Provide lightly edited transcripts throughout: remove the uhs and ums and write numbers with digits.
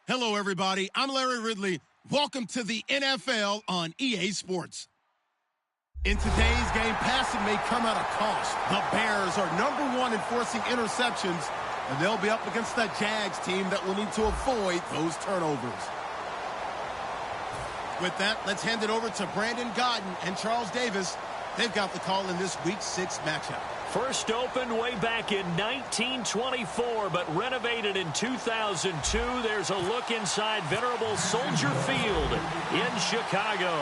Hello, everybody. I'm Larry Ridley. Welcome to the NFL on EA Sports. In today's game, passing may come at a cost. The Bears are #1 in forcing interceptions, and they'll be up against the Jags team that will need to avoid those turnovers. With that, let's hand it over to Brandon Godden and Charles Davis. They've got the call in this Week 6 matchup. First opened way back in 1924, but renovated in 2002. There's a look inside venerable Soldier Field in Chicago.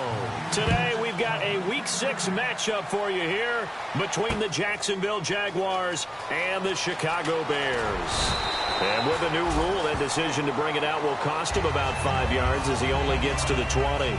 Today, we've got a Week 6 matchup for you here between the Jacksonville Jaguars and the Chicago Bears. And with a new rule, that decision to bring it out will cost him about 5 yards as he only gets to the 20.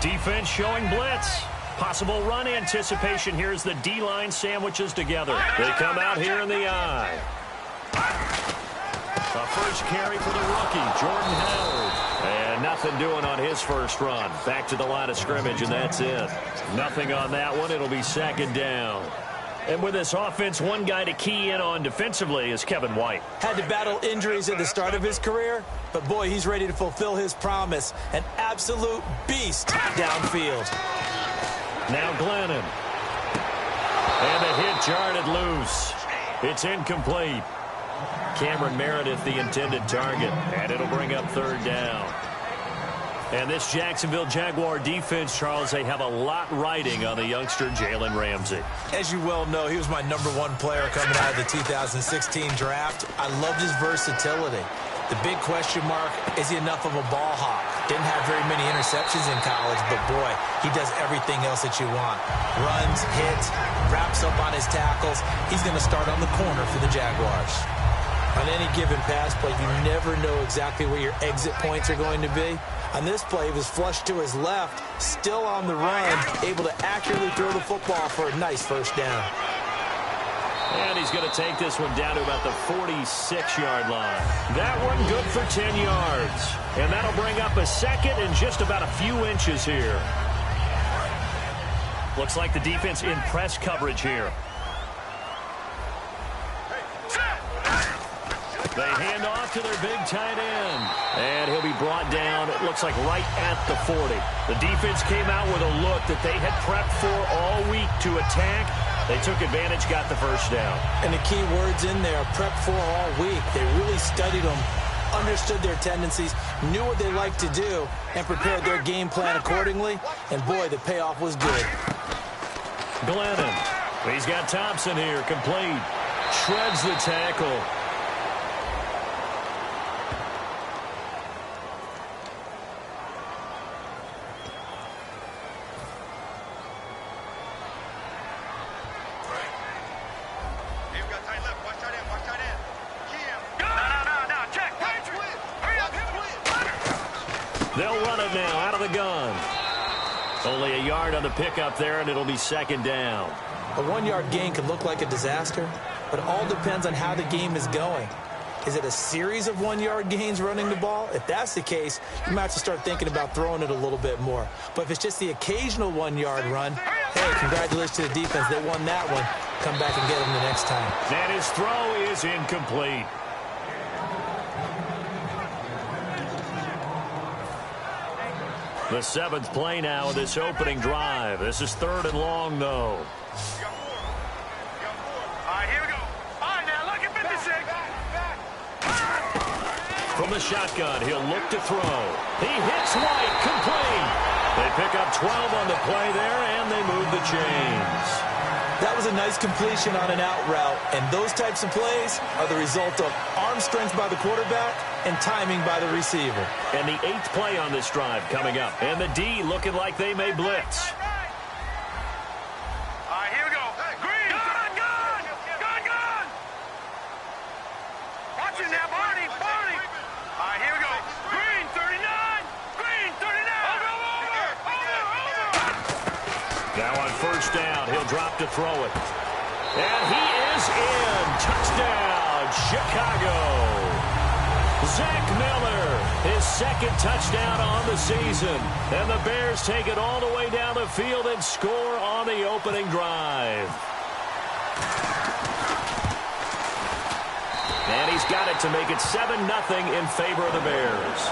Defense showing blitz. Possible run anticipation. Here's the D-line sandwiches together. They come out here in the eye. The first carry for the rookie, Jordan Howard. And nothing doing on his first run. Back to the line of scrimmage, and that's it. Nothing on that one. It'll be second down. And with this offense, one guy to key in on defensively is Kevin White. Had to battle injuries at the start of his career, but boy, he's ready to fulfill his promise. An absolute beast downfield. Now Glennon. And the hit jarred it loose. It's incomplete. Cameron Meredith, the intended target, and it'll bring up third down. And this Jacksonville Jaguar defense, Charles, they have a lot riding on the youngster Jalen Ramsey. As you well know, he was my #1 player coming out of the 2016 draft. I loved his versatility. The big question mark, is he enough of a ball hawk? Didn't have very many interceptions in college, but boy, he does everything else that you want. Runs, hits, wraps up on his tackles. He's going to start on the corner for the Jaguars. On any given pass play, you never know exactly where your exit points are going to be. On this play, he was flushed to his left, still on the run, able to accurately throw the football for a nice first down. And he's going to take this one down to about the 46-yard line. That one good for 10 yards. And that'll bring up a second and just about a few inches here. Looks like the defense in press coverage here. They hand off to their big tight end. And he'll be brought down, it looks like right at the 40. The defense came out with a look that they had prepped for all week to attack. They took advantage, got the first down. And the key words in there, prep for all week. They really studied them, understood their tendencies, knew what they liked to do, and prepared their game plan accordingly. And boy, the payoff was good. Glennon. He's got Thompson here, complete. Shreds the tackle. They'll run it now out of the gun. Only a yard on the pickup there, and it'll be second down. A 1-yard gain could look like a disaster, but it all depends on how the game is going. Is it a series of 1-yard gains running the ball? If that's the case, you might have to start thinking about throwing it a little bit more. But if it's just the occasional 1-yard run, hey, congratulations to the defense. They won that one. Come back and get them the next time. And his throw is incomplete. The 7th play now of this opening drive. This is 3rd and long, though. All right, here we go. All right, now look at 56. From the shotgun, he'll look to throw. He hits White, complete. They pick up 12 on the play there, and they move the chains. That was a nice completion on an out route, and those types of plays are the result of arm strength by the quarterback and timing by the receiver. And the 8th play on this drive coming up. And the D looking like they may blitz. All right, here we go. Green. Gun. Watching now, Barney. All right, here we go. Green, 39. Green, 39. Over. Now on first down, he'll drop to throw it. And he is in. Touchdown, Chicago. Zach Miller, his second touchdown on the season. And the Bears take it all the way down the field and score on the opening drive. And he's got it to make it 7-0 in favor of the Bears.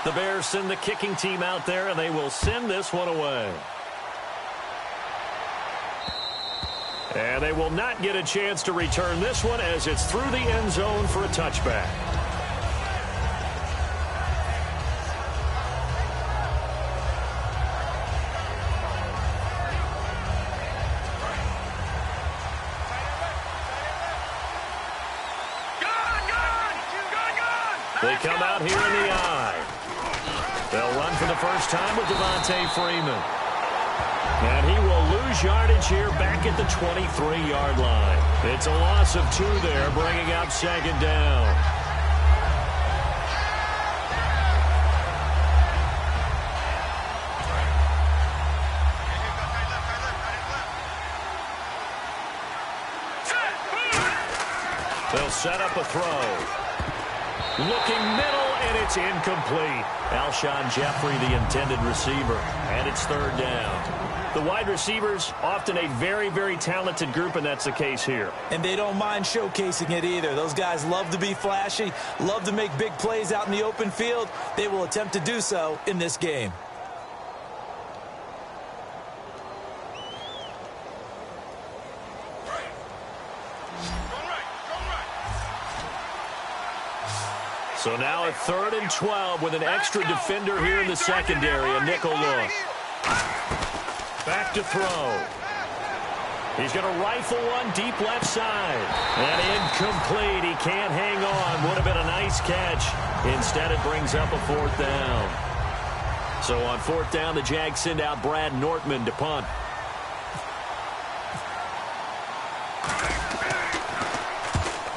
The Bears send the kicking team out there, and they will send this one away. And they will not get a chance to return this one as it's through the end zone for a touchback. They come out here in the eye. They'll run for the first time with Devontae Freeman. And he will lose yardage here back at the 23-yard line. It's a loss of 2 there, bringing up second down. They'll set up a throw. Looking middle, and it's incomplete. Alshon Jeffrey, the intended receiver, and it's third down. The wide receivers, often a very, very talented group, and that's the case here. And they don't mind showcasing it either. Those guys love to be flashy, love to make big plays out in the open field. They will attempt to do so in this game. So now a 3rd and 12 with an extra defender here in the secondary, a nickel look. Back to throw. He's going to rifle one deep left side. And incomplete. He can't hang on. Would have been a nice catch. Instead, it brings up a 4th down. So on 4th down, the Jags send out Brad Nortman to punt.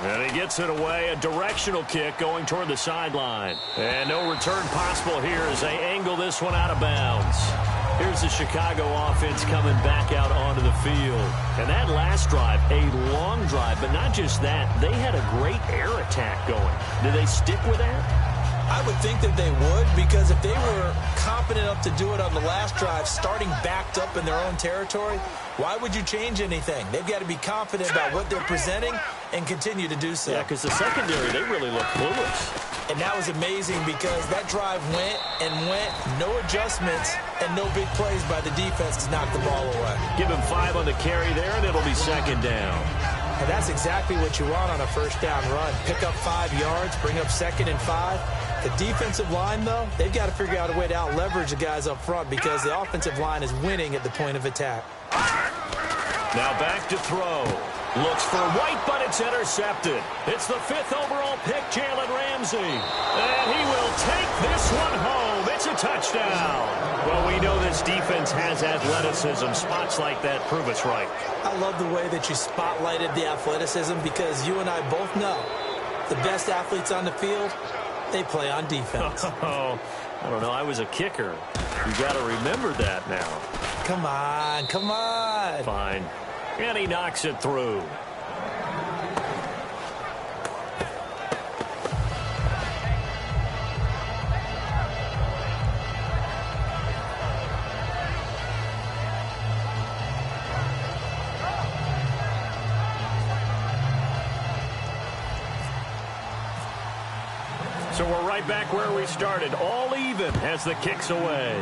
And he gets it away, a directional kick going toward the sideline. And no return possible here as they angle this one out of bounds. Here's the Chicago offense coming back out onto the field. And that last drive, a long drive, but not just that. They had a great air attack going. Do they stick with that? I would think that they would, because if they were confident enough to do it on the last drive, starting backed up in their own territory, why would you change anything? They've got to be confident about what they're presenting and continue to do so. Yeah, because the secondary, they really look clueless. And that was amazing because that drive went and went, no adjustments and no big plays by the defense to knock the ball away. Give him 5 on the carry there, and it'll be second down. And that's exactly what you want on a first down run. Pick up 5 yards, bring up 2nd and 5. The defensive line, though, they've got to figure out a way to out-leverage the guys up front because the offensive line is winning at the point of attack. Now back to throw. Looks for White, but it's intercepted. It's the 5th overall pick, Jalen Ramsey. And he will take this one home. It's a touchdown. Well, we know this defense has athleticism. Spots like that prove us right. I love the way that you spotlighted the athleticism because you and I both know the best athletes on the field, they play on defense. Oh, I don't know. I was a kicker. You got to remember that now. Come on, come on. Fine. And he knocks it through. So we're right back where we started. All even as the kick's away.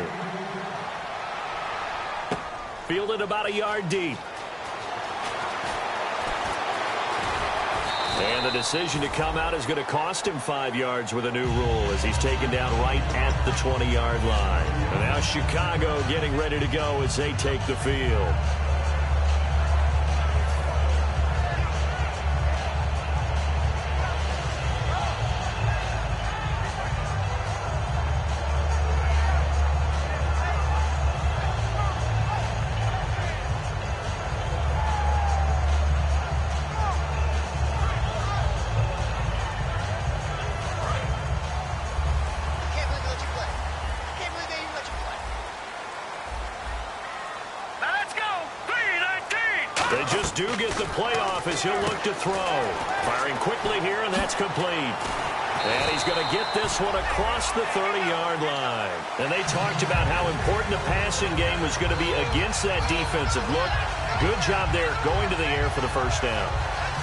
Fielded about a yard deep. And the decision to come out is going to cost him 5 yards with a new rule as he's taken down right at the 20-yard line. And now Chicago getting ready to go as they take the field. They just do get the playoff as he'll look to throw. Firing quickly here, and that's complete. And he's going to get this one across the 30-yard line. And they talked about how important the passing game was going to be against that defensive look. Good job there going to the air for the first down.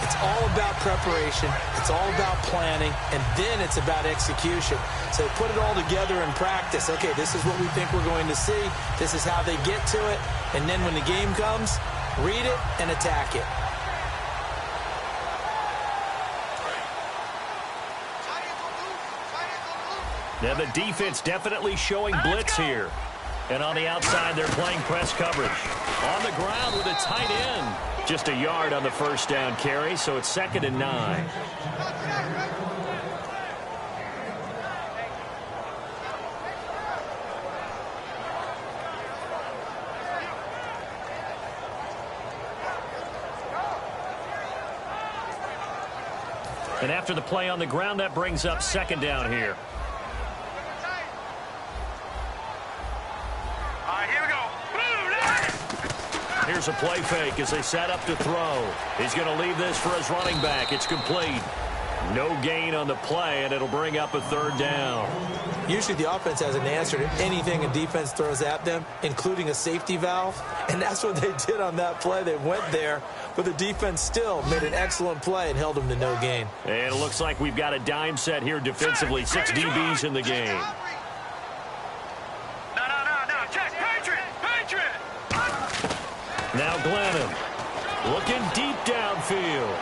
It's all about preparation. It's all about planning. And then it's about execution. So put it all together in practice. Okay, this is what we think we're going to see. This is how they get to it. And then when the game comes, read it and attack it. Now the defense definitely showing blitz here. And on the outside, they're playing press coverage. On the ground with a tight end. Just a yard on the first down carry, so it's 2nd and 9. And after the play on the ground, that brings up 2nd down here. Here's a play fake as they set up to throw. He's going to leave this for his running back. It's complete. No gain on the play, and it'll bring up a 3rd down. Usually the offense has an answer to anything a defense throws at them, including a safety valve. And that's what they did on that play. They went there, but the defense still made an excellent play and held them to no gain. And it looks like we've got a dime set here defensively. 6 DBs in the game. Now Glennon looking deep downfield.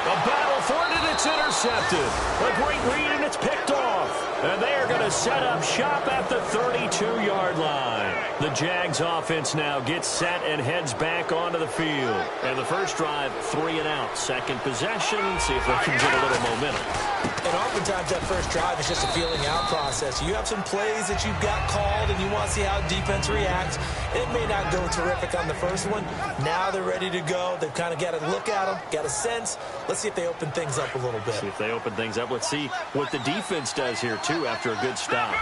A battle for it, and it's intercepted. A great read, and it's picked off. And they are going to set up shop at the 32-yard line. The Jags offense now gets set and heads back onto the field. And the first drive, 3 and out. Second possession, see if they can get a little momentum. And oftentimes that first drive is just a feeling out process. You have some plays that you've got called and you want to see how defense reacts. It may not go terrific on the first one. Now they're ready to go. They've kind of got to look at them, got a sense. Let's see if they open things up a little bit. See if they open things up. Let's see what the defense does here, too, after a good stop.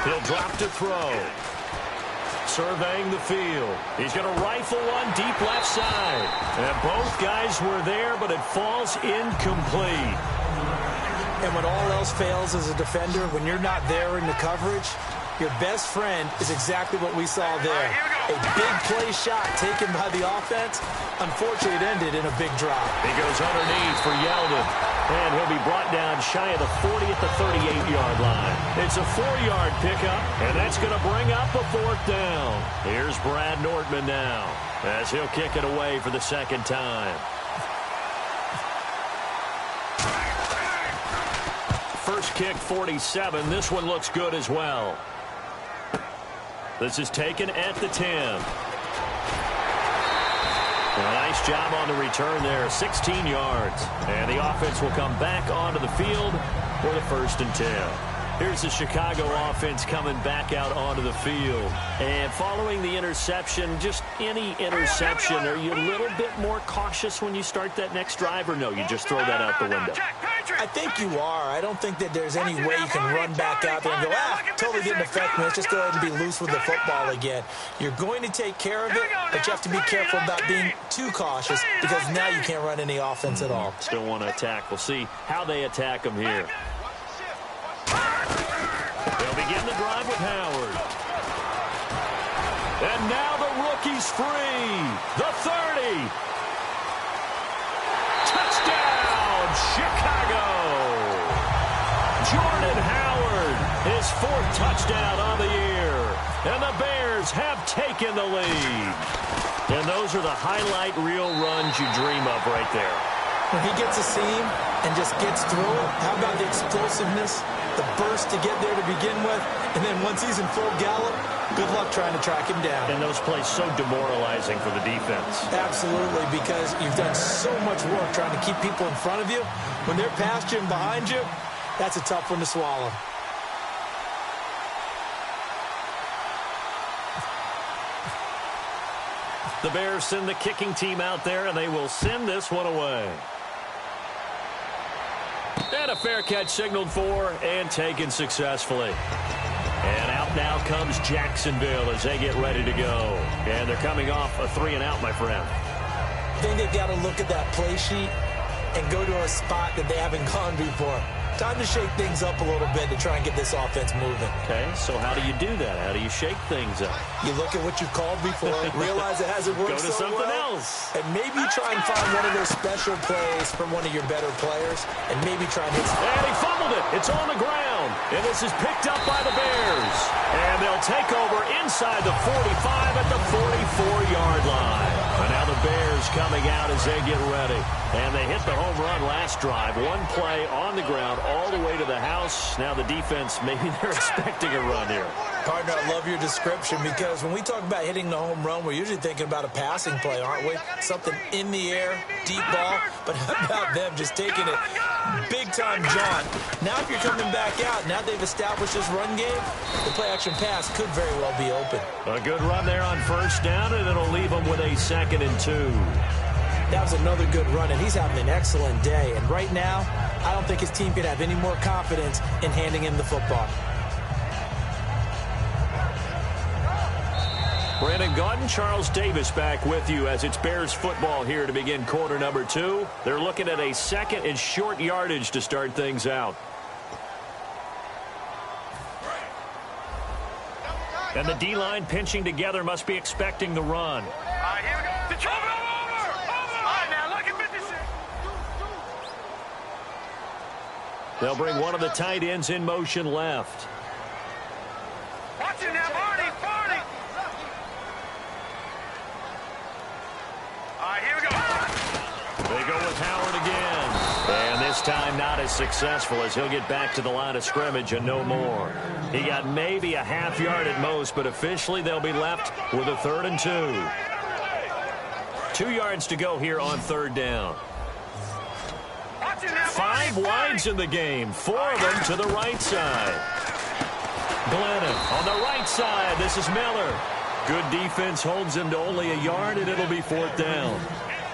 He'll drop to throw. Surveying the field. He's going to rifle one deep left side. And both guys were there, but it falls incomplete. And when all else fails as a defender, when you're not there in the coverage, your best friend is exactly what we saw there. A big play shot taken by the offense. Unfortunately, it ended in a big drop. He goes underneath for Yeldon. And he'll be brought down shy of the 40 at the 38-yard line. It's a 4-yard pickup, and that's going to bring up a 4th down. Here's Brad Nortman now as he'll kick it away for the 2nd time. First kick, 47. This one looks good as well. This is taken at the 10. A nice job on the return there, 16 yards. And the offense will come back onto the field for the 1st and 10. Here's the Chicago offense coming back out onto the field. And following the interception, just any interception, are you a little bit more cautious when you start that next drive, or no, you just throw that out the window? I think you are. I don't think that there's any way you can run back out there and go, totally didn't affect me. Let's just go ahead and be loose with the football again. You're going to take care of it, but you have to be careful about being too cautious because now you can't run any offense at all. Still want to attack. We'll see how they attack them here. They'll begin the drive with Howard. And now the rookie's free. The 30. Touchdown, Chicago. Jordan Howard, his 4th touchdown on the year. And the Bears have taken the lead. And those are the highlight reel runs you dream of right there. When he gets a seam and just gets through it, how about the explosiveness, the burst to get there to begin with, and then once he's in full gallop, good luck trying to track him down. And those plays so demoralizing for the defense. Absolutely, because you've done so much work trying to keep people in front of you. When they're past you and behind you, that's a tough one to swallow. The Bears send the kicking team out there, and they will send this one away. And a fair catch signaled for and taken successfully. And out now comes Jacksonville as they get ready to go. And they're coming off a 3-and-out, my friend. I think they've got to look at that play sheet and go to a spot that they haven't gone before. Time to shake things up a little bit to try and get this offense moving. Okay, so how do you do that? How do you shake things up? You look at what you called before, realize it hasn't worked Go to something well, else. and maybe try and find one of those special plays from one of your better players, and maybe try and hit some. And he fumbled it. It's on the ground. And this is picked up by the Bears. And they'll take over inside the 45 at the 44-yard line. And now the Bears coming out as they get ready. And they hit the home run last drive. One play on the ground all the way to the house. Now the defense, maybe they're expecting a run here. Partner, I love your description because when we talk about hitting the home run, we're usually thinking about a passing play, aren't we? Something in the air, deep ball. But how about them just taking it big-time jaunt? Now if you're coming back out, now they've established this run game, the play-action pass could very well be open. A good run there on first down, and it'll leave them with a 2nd and 2. That was another good run, and he's having an excellent day. And right now, I don't think his team can have any more confidence in handing him the football. Brandon Gaudin, Charles Davis back with you as it's Bears football here to begin quarter number 2. They're looking at a 2nd and short yardage to start things out. And the D-line pinching together, must be expecting the run. All right, here we go. The trouble over. All right, now look at 56. They'll bring one of the tight ends in motion left. Watch it now, Barney. All right, here we go. They go with Howard again. And this time not as successful as he'll get back to the line of scrimmage and no more. He got maybe a half yard at most, but officially they'll be left with a 3rd and 2. 2 yards to go here on 3rd down. 5 wides in the game, 4 of them to the right side. Glennon on the right side. This is Miller. Good defense holds him to only a yard, and it'll be 4th down.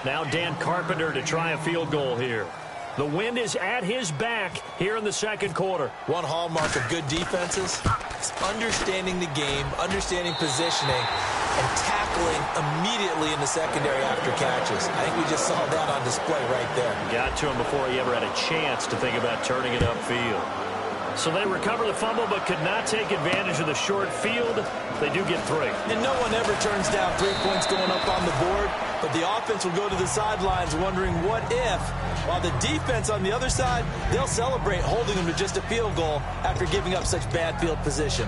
Now Dan Carpenter to try a field goal here. The wind is at his back here in the 2nd quarter. One hallmark of good defenses is understanding the game, understanding positioning, and tackling immediately in the secondary after catches. I think we just saw that on display right there. Got to him before he ever had a chance to think about turning it upfield. So they recover the fumble but could not take advantage of the short field. They do get 3. And no one ever turns down 3 points going up on the board, but the offense will go to the sidelines wondering what if, while the defense on the other side, they'll celebrate holding them to just a field goal after giving up such bad field position.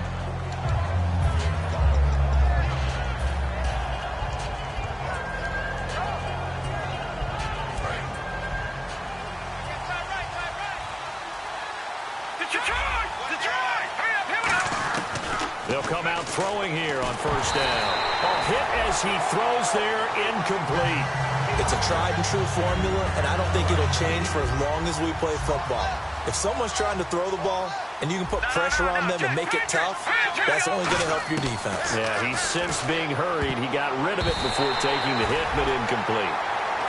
They'll come out throwing here on first down. A hit as he throws there, incomplete. It's a tried-and-true formula, and I don't think it'll change for as long as we play football. If someone's trying to throw the ball and you can put pressure on them and make it tough, that's only going to help your defense. Yeah, he sensed being hurried. He got rid of it before taking the hit, but incomplete.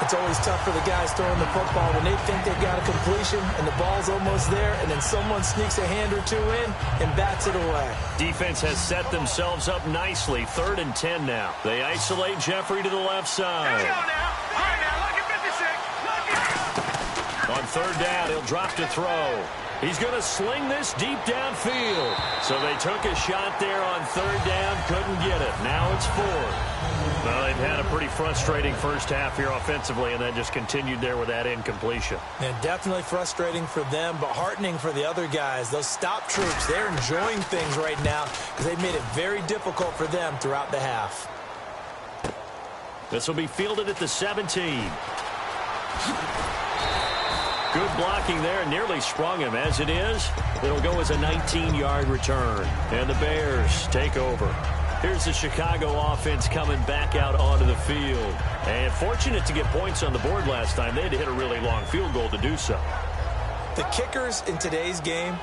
It's always tough for the guys throwing the football when they think they've got a completion and the ball's almost there, and then someone sneaks a hand or two in and bats it away. Defense has set themselves up nicely. 3rd and 10 now. They isolate Jeffrey to the left side. Here we go now. All right, now look at 56. Look at. On 3rd down, he'll drop to throw. He's going to sling this deep downfield. So they took a shot there on 3rd down, couldn't get it. Now it's 4th. Well, they've had a pretty frustrating first half here offensively, and then just continued there with that incompletion. And definitely frustrating for them, but heartening for the other guys. Those stop troops, they're enjoying things right now because they've made it very difficult for them throughout the half. This will be fielded at the 17. Good blocking there, nearly sprung him. As it is, it'll go as a 19-yard return. And the Bears take over. Here's the Chicago offense coming back out onto the field. And fortunate to get points on the board last time. They had to hit a really long field goal to do so. The kickers in today's game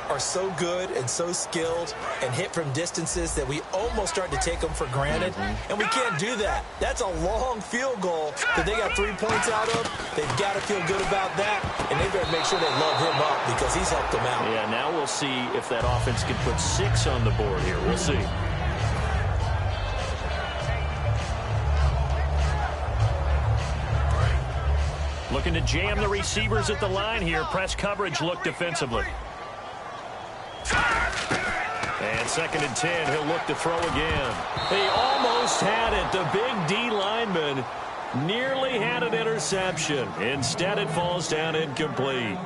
are so good and so skilled and hit from distances that we almost start to take them for granted, and we can't do that. That's a long field goal that they got 3 points out of. They've got to feel good about that, and they better make sure they love him up because he's helped them out. Yeah, now we'll see if that offense can put 6 on the board here. We'll see. Looking to jam the receivers at the line here. Press coverage look defensively. And 2nd and 10, he'll look to throw again. He almost had it. The big D lineman nearly had an interception. Instead, it falls down incomplete.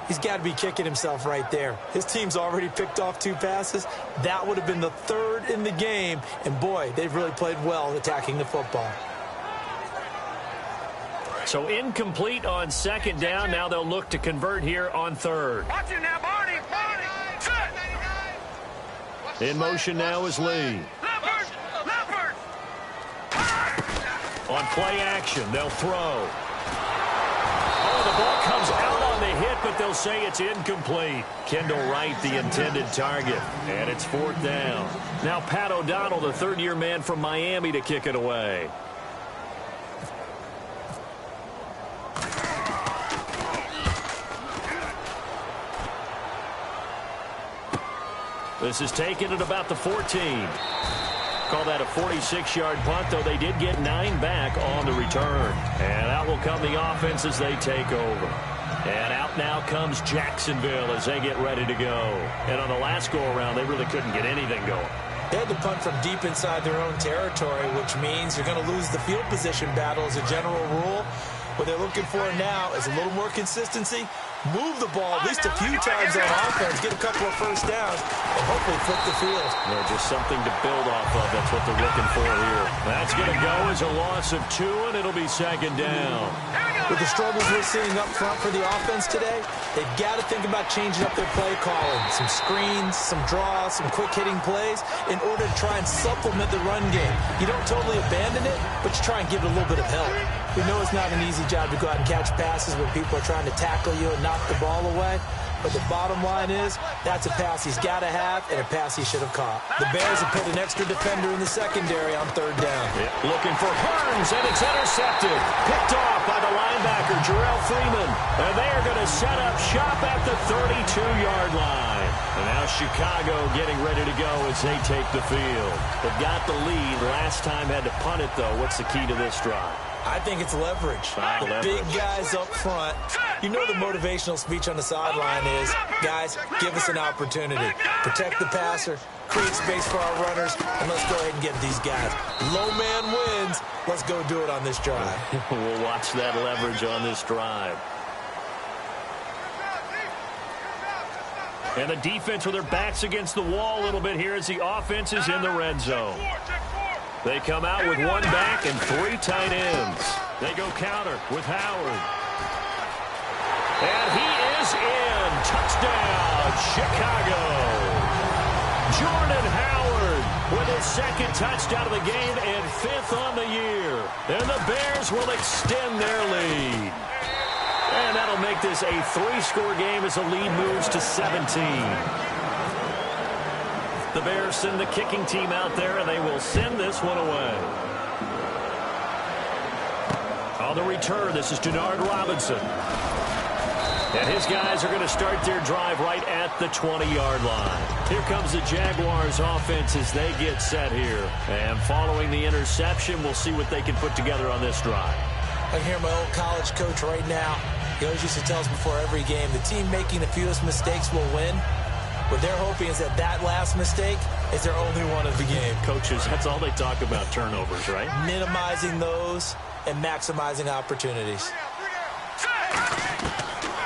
He's got to be kicking himself right there. His team's already picked off 2 passes. That would have been the 3rd in the game. And, boy, they've really played well attacking the football. So incomplete on 2nd down. Now they'll look to convert here on 3rd. Watch it now, Barney. In motion now is Lee. Leopard. On play action, they'll throw. Oh, the ball comes out on the hit, but they'll say it's incomplete. Kendall Wright, the intended target. And it's 4th down. Now Pat O'Donnell, the 3rd-year man from Miami, to kick it away. This is taken at about the 14. Call that a 46-yard punt, though they did get 9 back on the return. And out will come the offense as they take over. And out now comes Jacksonville as they get ready to go. And on the last go-around, they really couldn't get anything going. They had to punt from deep inside their own territory, which means you're going to lose the field position battle as a general rule. What they're looking for now is a little more consistency, move the ball at least a few times on offense, get a couple of first downs, and hopefully flip the field. Yeah, just something to build off of. That's what they're looking for here. That's going to go as a loss of 2, and it'll be 2nd down. With the struggles we're seeing up front for the offense today, they've got to think about changing up their play calling. Some screens, some draws, some quick-hitting plays in order to try and supplement the run game. You don't totally abandon it, but you try and give it a little bit of help. We know it's not an easy job to go out and catch passes when people are trying to tackle you and knock the ball away. But the bottom line is, that's a pass he's got to have and a pass he should have caught. The Bears have put an extra defender in the secondary on 3rd down. Looking for Hearns, and it's intercepted. Picked off by the linebacker, Jarrell Freeman. And they are going to set up shop at the 32-yard line. And now Chicago getting ready to go as they take the field. They've got the lead. Last time had to punt it, though. What's the key to this drive? I think it's leverage. The big guys up front. You know the motivational speech on the sideline is, guys, give us an opportunity. Protect the passer, create space for our runners, and let's go ahead and get these guys. Low man wins. Let's go do it on this drive. We'll watch that leverage on this drive. And the defense with their backs against the wall a little bit here as the offense is in the red zone. They come out with 1 back and 3 tight ends. They go counter with Howard. And he is in. Touchdown, Chicago. Jordan Howard with his 2nd touchdown of the game and 5th on the year. And the Bears will extend their lead. And that'll make this a 3-score game as the lead moves to 17. The Bears send the kicking team out there, and they will send this one away. On the return, this is Denard Robinson. And his guys are going to start their drive right at the 20-yard line. Here comes the Jaguars offense as they get set here. And following the interception, we'll see what they can put together on this drive. I can hear my old college coach right now. He always used to tell us before every game, the team making the fewest mistakes will win. What they're hoping is that last mistake is their only one of the game. Coaches, that's all they talk about, turnovers, right? Minimizing those and maximizing opportunities.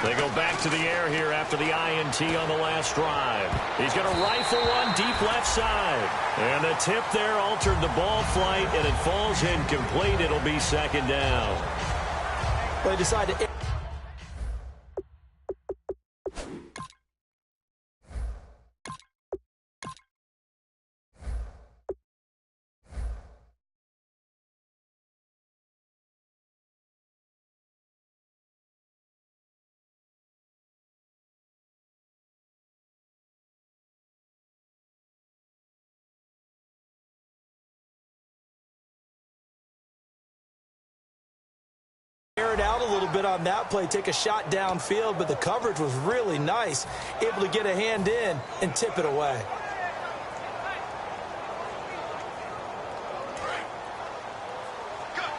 They go back to the air here after the INT on the last drive. He's going to rifle one deep left side. And the tip there altered the ball flight, and it falls incomplete. It'll be 2nd down. Well, they decided to out a little bit on that play, take a shot downfield, but the coverage was really nice, able to get a hand in and tip it away.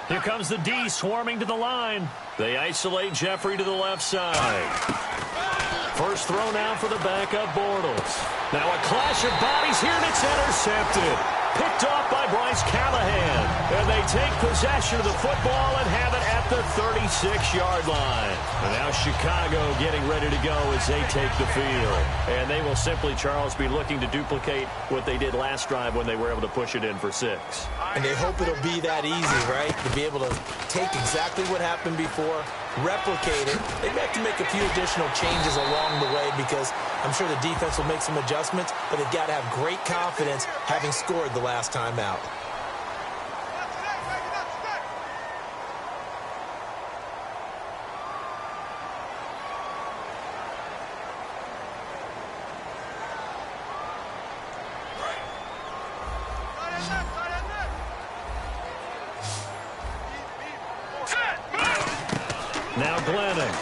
Here comes the D swarming to the line. They isolate Jeffrey to the left side. First throw now for the backup Bortles. Now a clash of bodies here, and it's intercepted. Picked off by Bryce Callahan. And they take possession of the football and have it at the 36-yard line. And now Chicago getting ready to go as they take the field. And they will simply, Charles, be looking to duplicate what they did last drive when they were able to push it in for 6. And they hope it'll be that easy, right? To be able to take exactly what happened before, replicate it. They may have to make a few additional changes along the way because I'm sure the defense will make some adjustments, but they've got to have great confidence having scored the last time out. Now Glennon.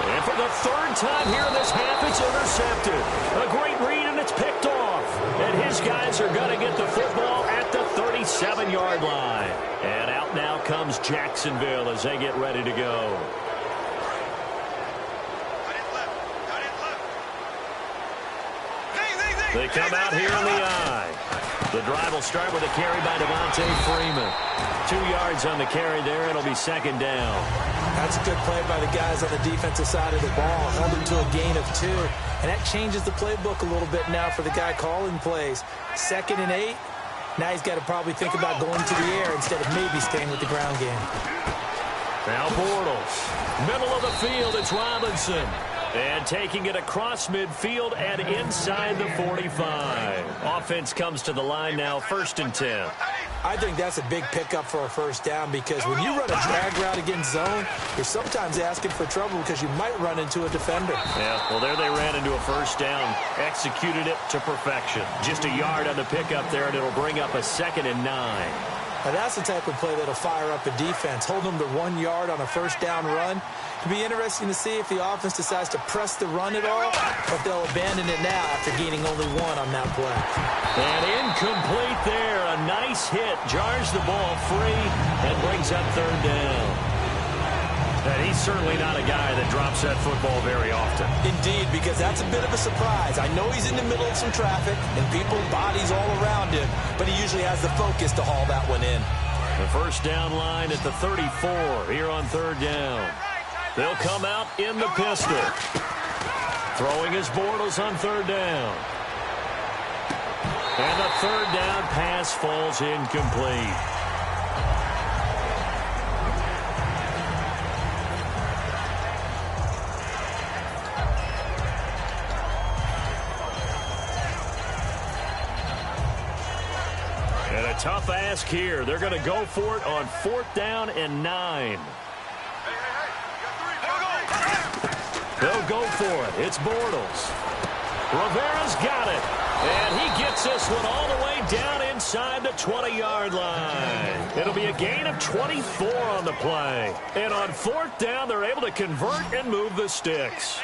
And for the third time here in this half, it's intercepted. A great read, and it's picked off. And his guys are going to get the football at the 37-yard line. And out now comes Jacksonville as they get ready to go. They come out here in the eye. The drive will start with a carry by Devontae Freeman. 2 yards on the carry there. It'll be second down. That's a good play by the guys on the defensive side of the ball. Held him to a gain of 2. And that changes the playbook a little bit now for the guy calling plays. 2nd and 8. Now he's got to probably think about going to the air instead of maybe staying with the ground game. Now Bortles. Middle of the field, it's Robinson. And taking it across midfield and inside the 45. Offense comes to the line now, 1st and 10. I think that's a big pickup for a first down because when you run a drag route against zone, you're sometimes asking for trouble because you might run into a defender. Yeah, well, there they ran into a first down. Executed it to perfection. Just a yard on the pickup there, and it'll bring up a 2nd and 9. Now that's the type of play that'll fire up a defense. Hold them to 1 yard on a first down run. It'll be interesting to see if the offense decides to press the run at all, or if they'll abandon it now after gaining only 1 on that play. And incomplete there. A nice hit. Jars the ball free and brings up 3rd down. And he's certainly not a guy that drops that football very often. Indeed, because that's a bit of a surprise. I know he's in the middle of some traffic and people, bodies all around him, but he usually has the focus to haul that one in. The first down line at the 34 here on 3rd down. They'll come out in the pistol. Throwing his Bortles on 3rd down. And the 3rd down pass falls incomplete. And a tough ask here. They're going to go for it on 4th down and 9. They'll go for it. It's Bortles. Rivera's got it. And he gets this one all the way down inside the 20-yard line. It'll be a gain of 24 on the play. And on 4th down, they're able to convert and move the sticks.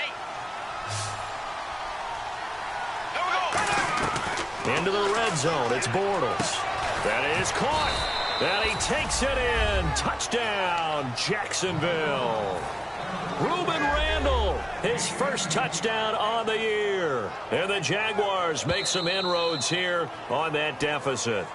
Into the red zone. It's Bortles. That is caught. And he takes it in. Touchdown, Jacksonville. Reuben Randall, his first touchdown on the year. And the Jaguars make some inroads here on that deficit.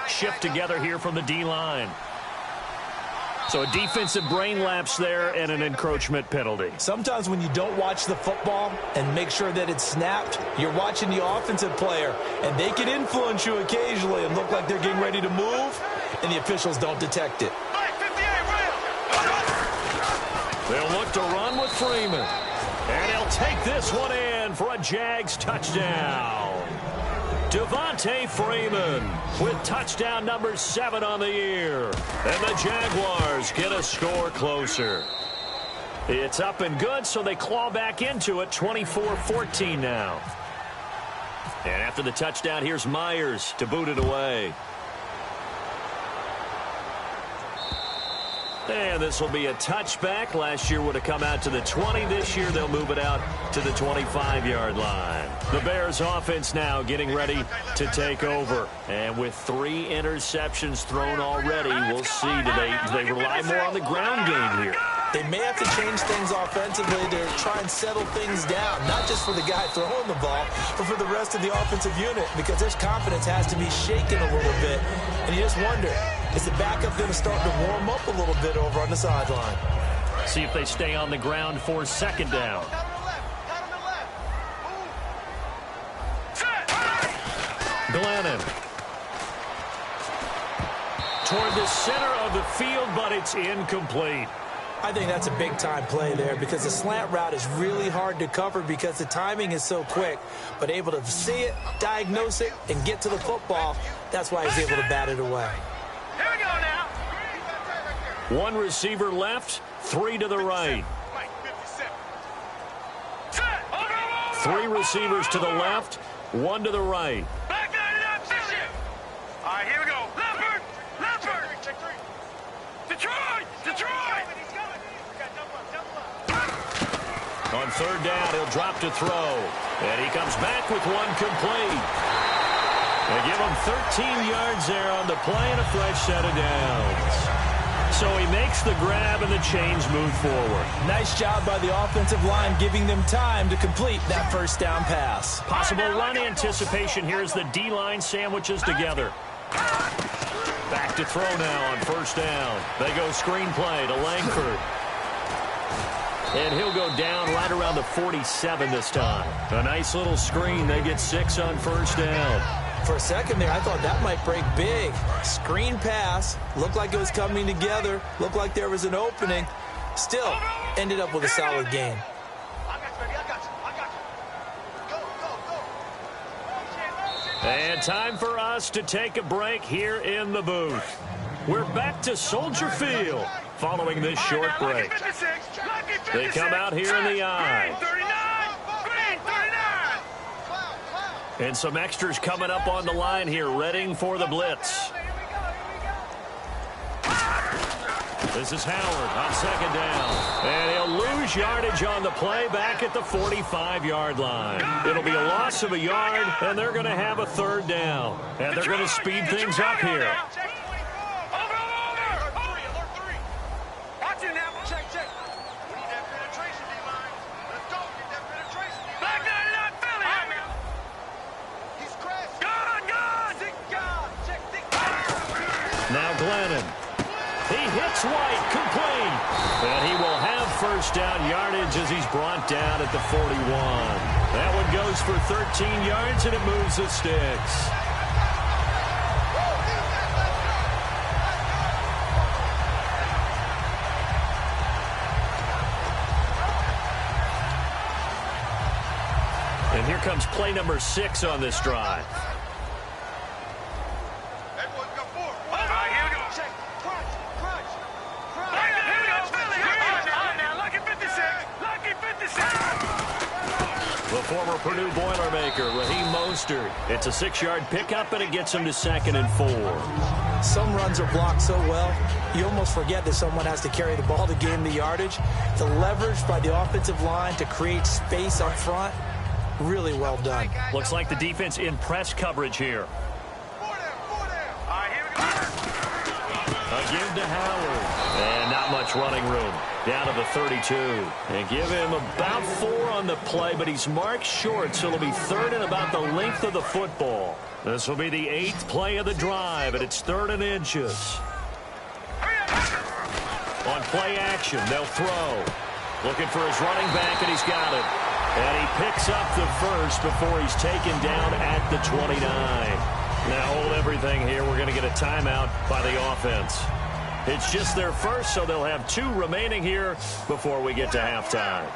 Shift together here from the D-line. So a defensive brain lapse there and an encroachment penalty. Sometimes when you don't watch the football and make sure that it's snapped, you're watching the offensive player, and they can influence you occasionally and look like they're getting ready to move, and the officials don't detect it. They'll look to run with Freeman. And he'll take this one in for a Jags touchdown. Devontae Freeman with touchdown number 7 on the year. And the Jaguars get a score closer. It's up and good, so they claw back into it, 24-14 now. And after the touchdown, here's Myers to boot it away. And this will be a touchback. Last year would have come out to the 20. This year they'll move it out to the 25-yard line. The Bears offense now getting ready to take over. And with 3 interceptions thrown already, we'll see. Do they rely more on the ground game here? They may have to change things offensively to try and settle things down, not just for the guy throwing the ball, but for the rest of the offensive unit, because their confidence has to be shaken a little bit. And you just wonder, is the backup going to start to warm up a little bit over on the sideline? See if they stay on the ground for second down. Glennon. Toward the center of the field, but it's incomplete. I think that's a big-time play there because the slant route is really hard to cover because the timing is so quick. But able to see it, diagnose it, and get to the football, that's why he's able to bat it away. Here we go now. 1 receiver left, 3 to the right. 3 receivers to the left, 1 to the right. Back line it up, finish it. All right, here we go. Leopard, Leopard. Detroit, Detroit. On third down, he'll drop to throw. And he comes back with 1 complete. They give him 13 yards there on the play and a fresh set of downs. So he makes the grab and the chains move forward. Nice job by the offensive line giving them time to complete that first down pass. Possible run anticipation here as the D-line sandwiches together. Back to throw now on first down. They go screenplay to Langford. And he'll go down right around the 47 this time. A nice little screen. They get 6 on first down. For a second there, I thought that might break big. Screen pass. Looked like it was coming together. Looked like there was an opening. Still, ended up with a solid gain. And time for us to take a break here in the booth. We're back to Soldier Field following this short break. They come out here in the I. And some extras coming up on the line here, readying for the blitz. This is Howard on second down. And he'll lose yardage on the play back at the 45-yard line. It'll be a loss of a yard, and they're going to have a third down. And they're going to speed things up here. Now Glennon. He hits White, complete. And he will have first down yardage as he's brought down at the 41. That one goes for 13 yards, and it moves the sticks. And here comes play number 6 on this drive. The former Purdue Boilermaker, Raheem Mostert. It's a 6-yard pickup, and it gets him to 2nd and 4. Some runs are blocked so well, you almost forget that someone has to carry the ball to gain the yardage. The leverage by the offensive line to create space up front, really well done. Looks like the defense in press coverage here. A give to Howard. And not much running room. Down to the 32. And give him about 4 on the play, but he's marked short, so it'll be 3rd and about the length of the football. This will be the 8th play of the drive, and it's 3rd and inches. On play action, they'll throw. Looking for his running back, and he's got it. And he picks up the first before he's taken down at the 29. Now hold everything here. We're going to get a timeout by the offense. It's just their first, so they'll have 2 remaining here before we get to halftime.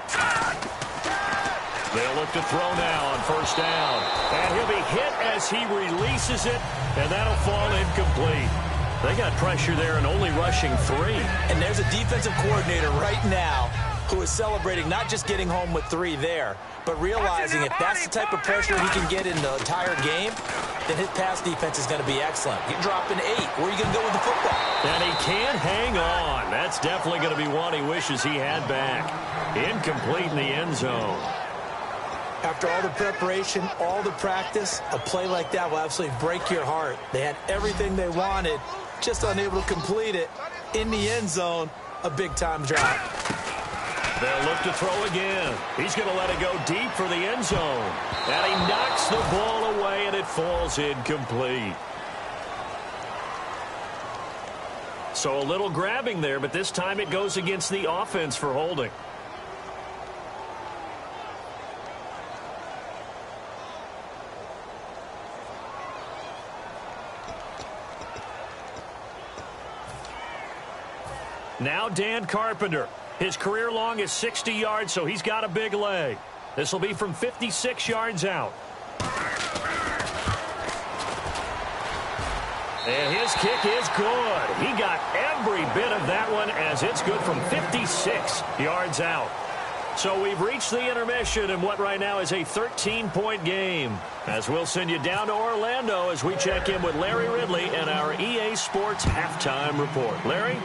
They'll look to throw now on first down. And he'll be hit as he releases it, and that'll fall incomplete. They got pressure there and only rushing 3. And there's a defensive coordinator right now who is celebrating not just getting home with 3 there, but realizing if that's the type of pressure he can get in the entire game, then his pass defense is going to be excellent. You're dropping 8. Where are you going to go with the football? And he can't hang on. That's definitely going to be one he wishes he had back. Incomplete in the end zone. After all the preparation, all the practice, a play like that will absolutely break your heart. They had everything they wanted, just unable to complete it. In the end zone, a big-time drop. They'll look to throw again. He's going to let it go deep for the end zone. And he knocks the ball away, and it falls incomplete. So a little grabbing there, but this time it goes against the offense for holding. Now Dan Carpenter. His career long is 60 yards, so he's got a big leg. This will be from 56 yards out. And his kick is good. He got every bit of that one as it's good from 56 yards out. So we've reached the intermission in what right now is a 13-point game. As we'll send you down to Orlando as we check in with Larry Ridley and our EA Sports halftime report. Larry?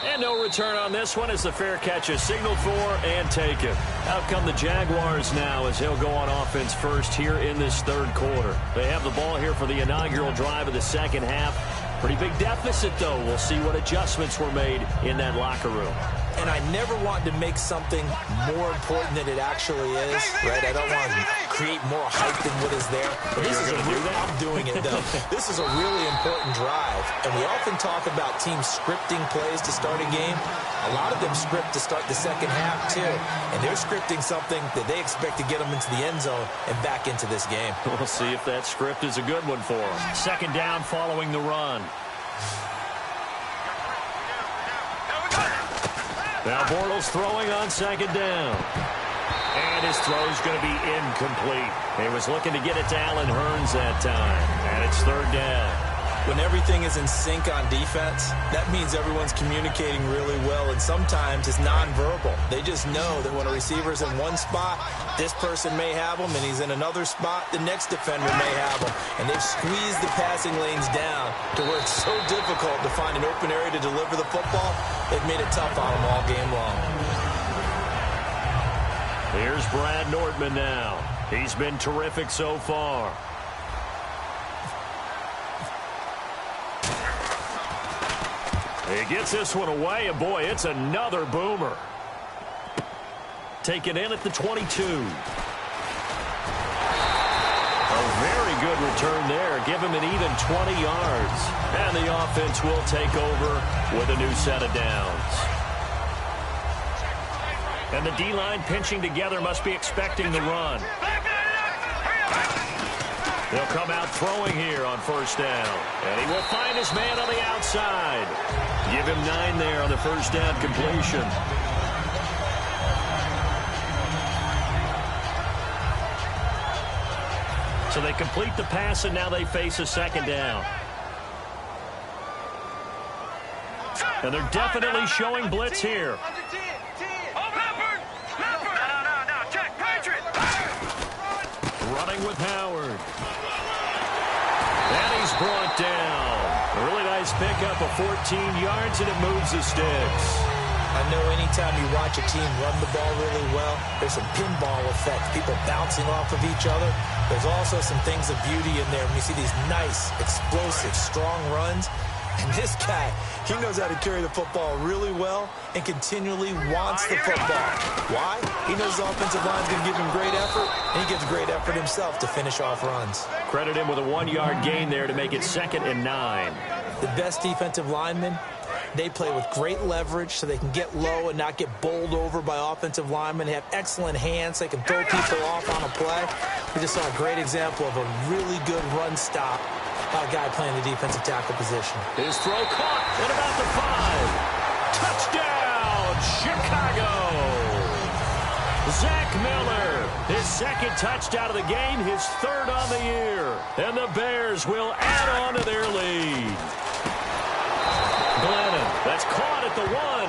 And no return on this one as the fair catch is signaled for and taken. Out come the Jaguars now as he'll go on offense first here in this third quarter. They have the ball here for the inaugural drive of the second half. Pretty big deficit, though. We'll see what adjustments were made in that locker room. And I never want to make something more important than it actually is, right? I don't want to create more hype than what is there. But this is I'm doing it, though. This is a really important drive. And we often talk about teams scripting plays to start a game. A lot of them script to start the second half, too. And they're scripting something that they expect to get them into the end zone and back into this game. We'll see if that script is a good one for them. Second down following the run. Now Bortles throwing on second down. And his throw's going to be incomplete. He was looking to get it to Allen Hurns that time. And it's third down. When everything is in sync on defense, that means everyone's communicating really well, and sometimes it's nonverbal. They just know that when a receiver's in one spot, this person may have him, and he's in another spot, the next defender may have him. And they've squeezed the passing lanes down to where it's so difficult to find an open area to deliver the football. They've made it tough on them all game long. Here's Brad Nordman now. He's been terrific so far. He gets this one away, and boy, it's another boomer. Taken in at the 22. A very good return there. Give him an even 20 yards. And the offense will take over with a new set of downs. And the D-line pinching together must be expecting the run. They'll come out throwing here on first down. And he will find his man on the outside. Give him 9 there on the first down completion. So they complete the pass, and now they face a second down. And they're definitely showing blitz here. Running with Howard. And he's brought down. A really nice pickup of 14 yards, and it moves the sticks. I know anytime you watch a team run the ball really well, there's some pinball effect, people bouncing off of each other. There's also some things of beauty in there when you see these nice, explosive, strong runs. And this guy, he knows how to carry the football really well and continually wants the football. Why? He knows the offensive line's going to give him great effort, and he gives great effort himself to finish off runs. Credit him with a 1-yard gain there to make it 2nd and 9. The best defensive linemen, they play with great leverage so they can get low and not get bowled over by offensive linemen. They have excellent hands. They can throw people off on a play. We just saw a great example of a really good run stop by a guy playing the defensive tackle position. His throw caught at about the 5. Touchdown, Chicago. Zach Miller, his 2nd touchdown of the game, his 3rd on the year. And the Bears will add on to their lead. Glennon, that's caught at the 1.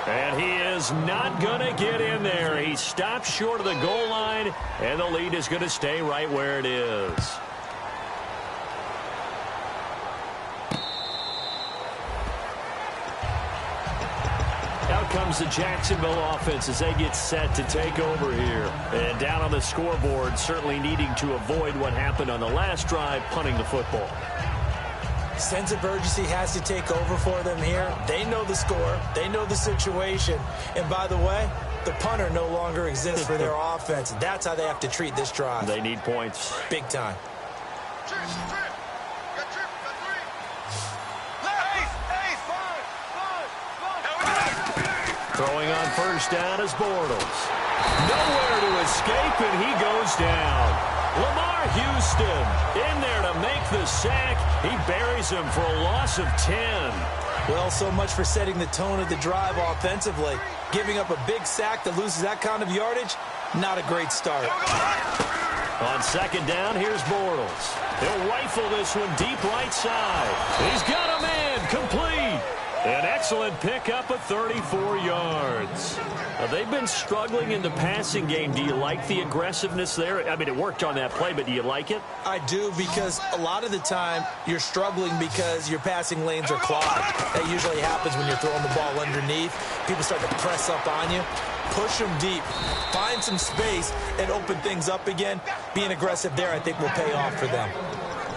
And he is not going to get in there. He stopped short of the goal line, and the lead is going to stay right where it is. Out comes the Jacksonville offense as they get set to take over here. And down on the scoreboard, certainly needing to avoid what happened on the last drive, punting the football. Sense of urgency has to take over for them here. They know the score. They know the situation. And by the way, the punter no longer exists for their offense. That's how they have to treat this drive. They need points. Big time. Throwing on first down is Bortles. Nowhere to escape, and he goes down. Lamar Houston in there to make the sack. He buries him for a loss of 10. Well, so much for setting the tone of the drive offensively. Giving up a big sack that loses that kind of yardage, not a great start. On second down, here's Bortles. He'll rifle this one deep right side. He's got a man complete. An excellent pickup of 34 yards. They've been struggling in the passing game. Do you like the aggressiveness there? I mean, it worked on that play, but do you like it? I do, because a lot of the time you're struggling because your passing lanes are clogged. That usually happens when you're throwing the ball underneath. People start to press up on you. Push them deep. Find some space and open things up again. Being aggressive there, I think, will pay off for them.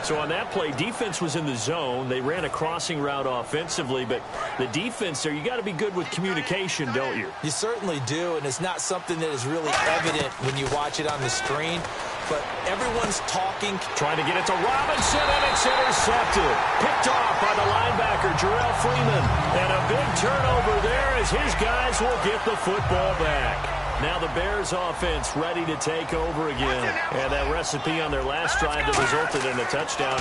So on that play, defense was in the zone. They ran a crossing route offensively, but the defense there, you got to be good with communication, don't you? You certainly do, and it's not something that is really evident when you watch it on the screen, but everyone's talking. Trying to get it to Robinson, and it's intercepted. Picked off by the linebacker, Jarrell Freeman. And a big turnover there as his guys will get the football back. Now the Bears offense ready to take over again. And that recipe on their last drive that resulted in a touchdown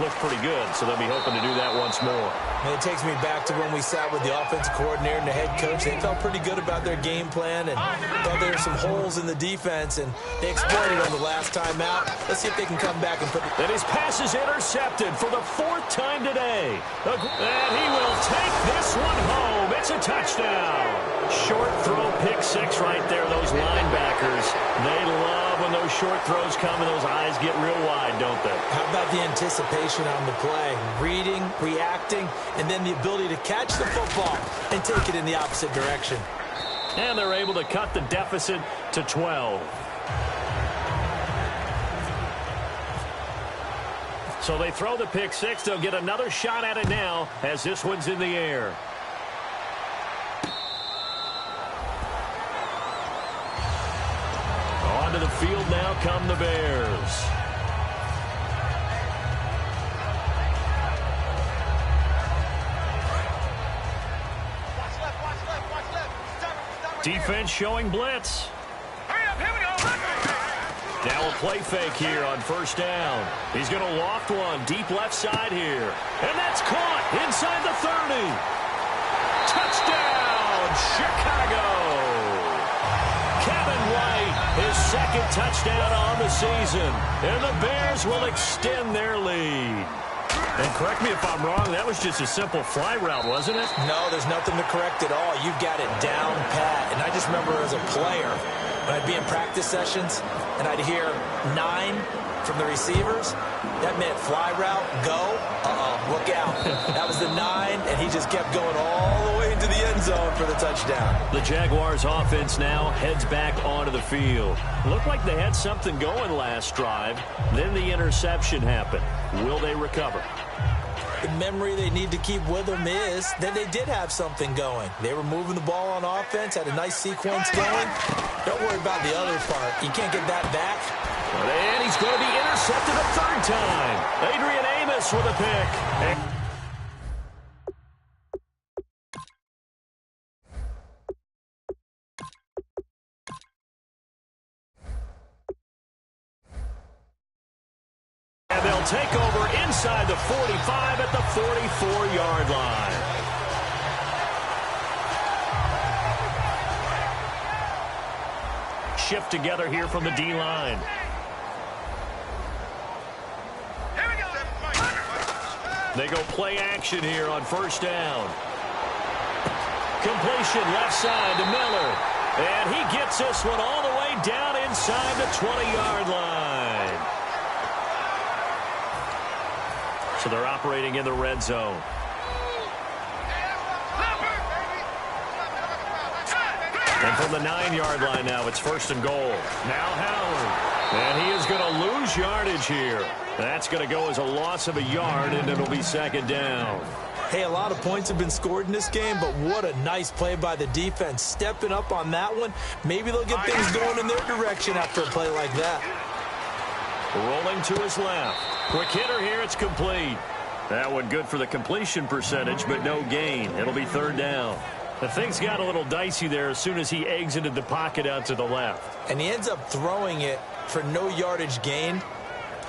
looked pretty good, so they'll be hoping to do that once more. And it takes me back to when we sat with the offensive coordinator and the head coach. They felt pretty good about their game plan and thought there were some holes in the defense, and they exploited on the last time out. Let's see if they can come back and put it. And his pass is intercepted for the 4th time today. And he will take this one home. It's a touchdown. Short throw, pick six right there. Those linebackers, they love when those short throws come and those eyes get real wide, don't they? How about the anticipation on the play? Reading, reacting, and then the ability to catch the football and take it in the opposite direction. And they're able to cut the deficit to 12. So they throw the pick six. They'll get another shot at it now as this one's in the air. Onto the field now come the Bears. Defense showing blitz. Hurry up, here we go. Now a play fake here on first down. He's going to loft one deep left side here. And that's caught inside the 30. Touchdown, Chicago. Kevin White, his second touchdown on the season. And the Bears will extend their lead. And correct me if I'm wrong, that was just a simple fly route, wasn't it? No, there's nothing to correct at all. You've got it down pat. And I just remember as a player, when I'd be in practice sessions and I'd hear 9 from the receivers, that meant fly route, go, look out. That was the 9, and he just kept going all the way into the end zone for the touchdown. The Jaguars offense now heads back onto the field. Looked like they had something going last drive. Then the interception happened. Will they recover? The memory they need to keep with them is that they did have something going. They were moving the ball on offense, had a nice sequence going. Don't worry about the other part. You can't get that back. And he's going to be intercepted a third time. Adrian Amos with a pick. And they'll take over inside the 45 at the 44-yard line. Shift together here from the D-line. They go play action here on first down. Completion left side to Miller. And he gets this one all the way down inside the 20-yard line. So they're operating in the red zone. And from the 9-yard line now, it's 1st and goal. Now Howard. And he is going to lose yardage here. That's going to go as a loss of a yard, and it'll be 2nd down. Hey, a lot of points have been scored in this game, but what a nice play by the defense. Stepping up on that one. Maybe they'll get things going in their direction after a play like that. Rolling to his left. Quick hitter here. It's complete. That one good for the completion percentage, but no gain. It'll be 3rd down. The things got a little dicey there as soon as he exited the pocket out to the left. And he ends up throwing it for no yardage gain.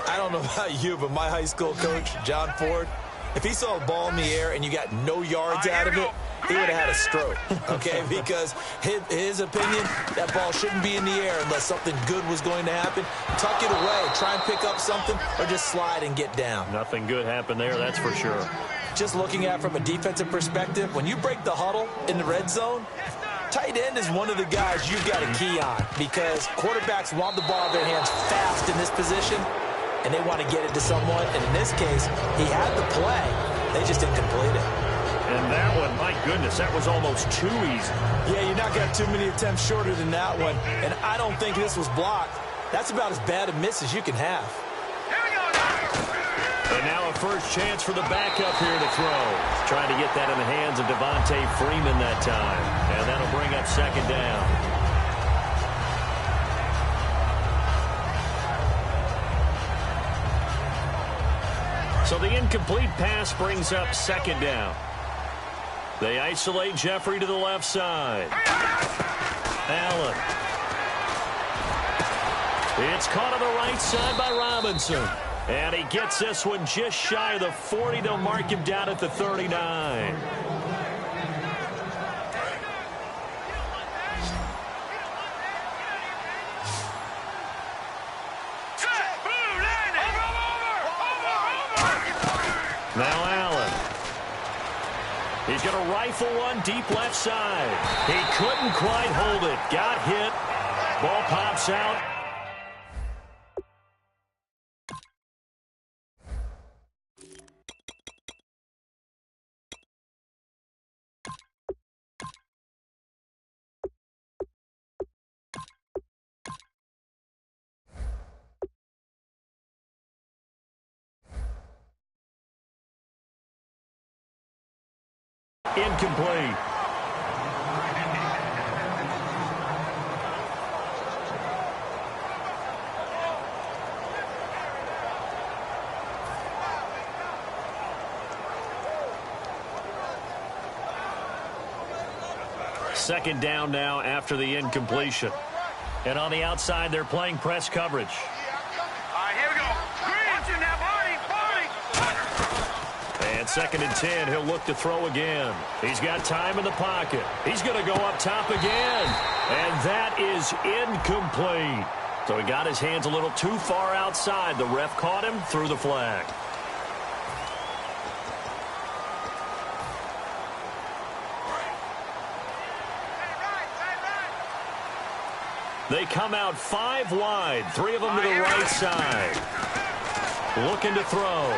I don't know about you, but my high school coach, John Ford, if he saw a ball in the air and you got no yards out of it, he would have had a stroke, okay? Because his opinion, that ball shouldn't be in the air unless something good was going to happen. Tuck it away, try and pick up something, or just slide and get down. Nothing good happened there, that's for sure. Just looking at it from a defensive perspective, when you break the huddle in the red zone, tight end is one of the guys you've got a key on because quarterbacks want the ball in their hands fast in this position, and they want to get it to someone. And in this case, he had the play. They just didn't complete it. And that one, my goodness, that was almost too easy. Yeah, you're not got too many attempts shorter than that one. And I don't think this was blocked. That's about as bad a miss as you can have. And now a first chance for the backup here to throw. Trying to get that in the hands of Devontae Freeman that time. And that'll bring up 2nd down. So the incomplete pass brings up 2nd down. They isolate Jeffrey to the left side. Allen. It's caught on the right side by Robinson. And he gets this one just shy of the 40. They'll mark him down at the 39. Now Allen. He's going to rifle one deep left side. He couldn't quite hold it. Got hit. Ball pops out. Incomplete. Second down now after the incompletion. And on the outside, they're playing press coverage. Here we go. Watching that body. And 2nd and 10, he'll look to throw again. He's got time in the pocket. He's going to go up top again. And that is incomplete. So he got his hands a little too far outside. The ref caught him, threw the flag. They come out 5 wide, 3 of them to the right side. Looking to throw.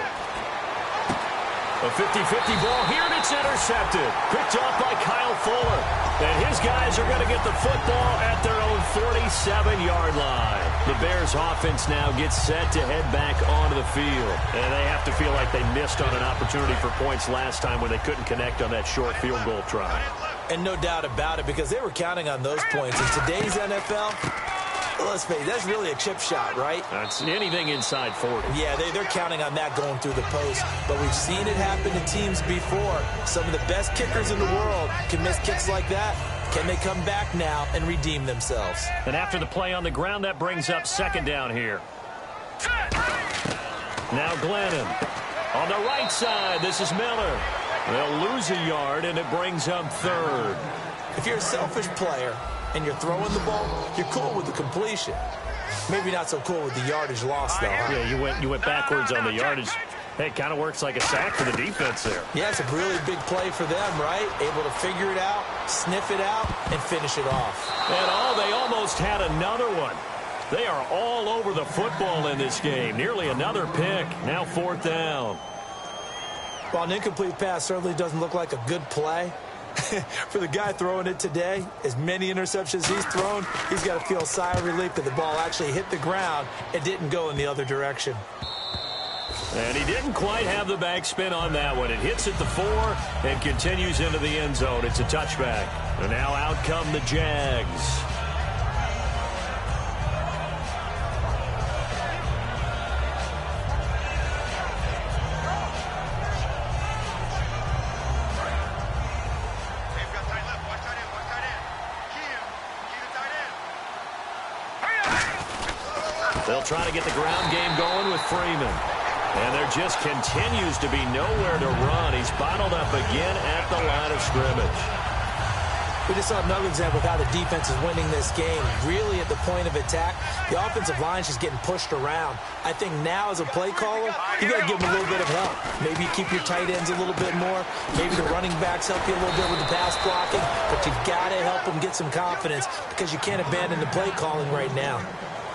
A 50-50 ball here, and it's intercepted. Picked off by Kyle Fuller. And his guys are going to get the football at their own 47-yard line. The Bears offense now gets set to head back onto the field. And they have to feel like they missed on an opportunity for points last time when they couldn't connect on that short field goal try. And no doubt about it, because they were counting on those points. In today's NFL, let's face it, that's really a chip shot, right? That's anything inside 40. Yeah, they're counting on that going through the post. But we've seen it happen to teams before. Some of the best kickers in the world can miss kicks like that. Can they come back now and redeem themselves? And after the play on the ground, that brings up 2nd down here. Now Glennon. On the right side, this is Miller. They'll lose a yard, and it brings up 3rd. If you're a selfish player and you're throwing the ball, you're cool with the completion. Maybe not so cool with the yardage loss, though. Huh? Yeah, you went backwards on the yardage. It kind of works like a sack for the defense there. Yeah, it's a really big play for them, right? Able to figure it out, sniff it out, and finish it off. And they almost had another one. They are all over the football in this game. Nearly another pick. Now 4th down. While an incomplete pass certainly doesn't look like a good play, for the guy throwing it today, as many interceptions he's thrown, he's got to feel a sigh of relief that the ball actually hit the ground and didn't go in the other direction. And he didn't quite have the backspin on that one. It hits at the 4 and continues into the end zone. It's a touchback. And now out come the Jags. They'll try to get the ground game going with Freeman. And there just continues to be nowhere to run. He's bottled up again at the line of scrimmage. We just saw another example of how the defense is winning this game. Really at the point of attack, the offensive line's just getting pushed around. I think now as a play caller, you got to give them a little bit of help. Maybe keep your tight ends a little bit more. Maybe the running backs help you a little bit with the pass blocking. But you've got to help them get some confidence because you can't abandon the play calling right now.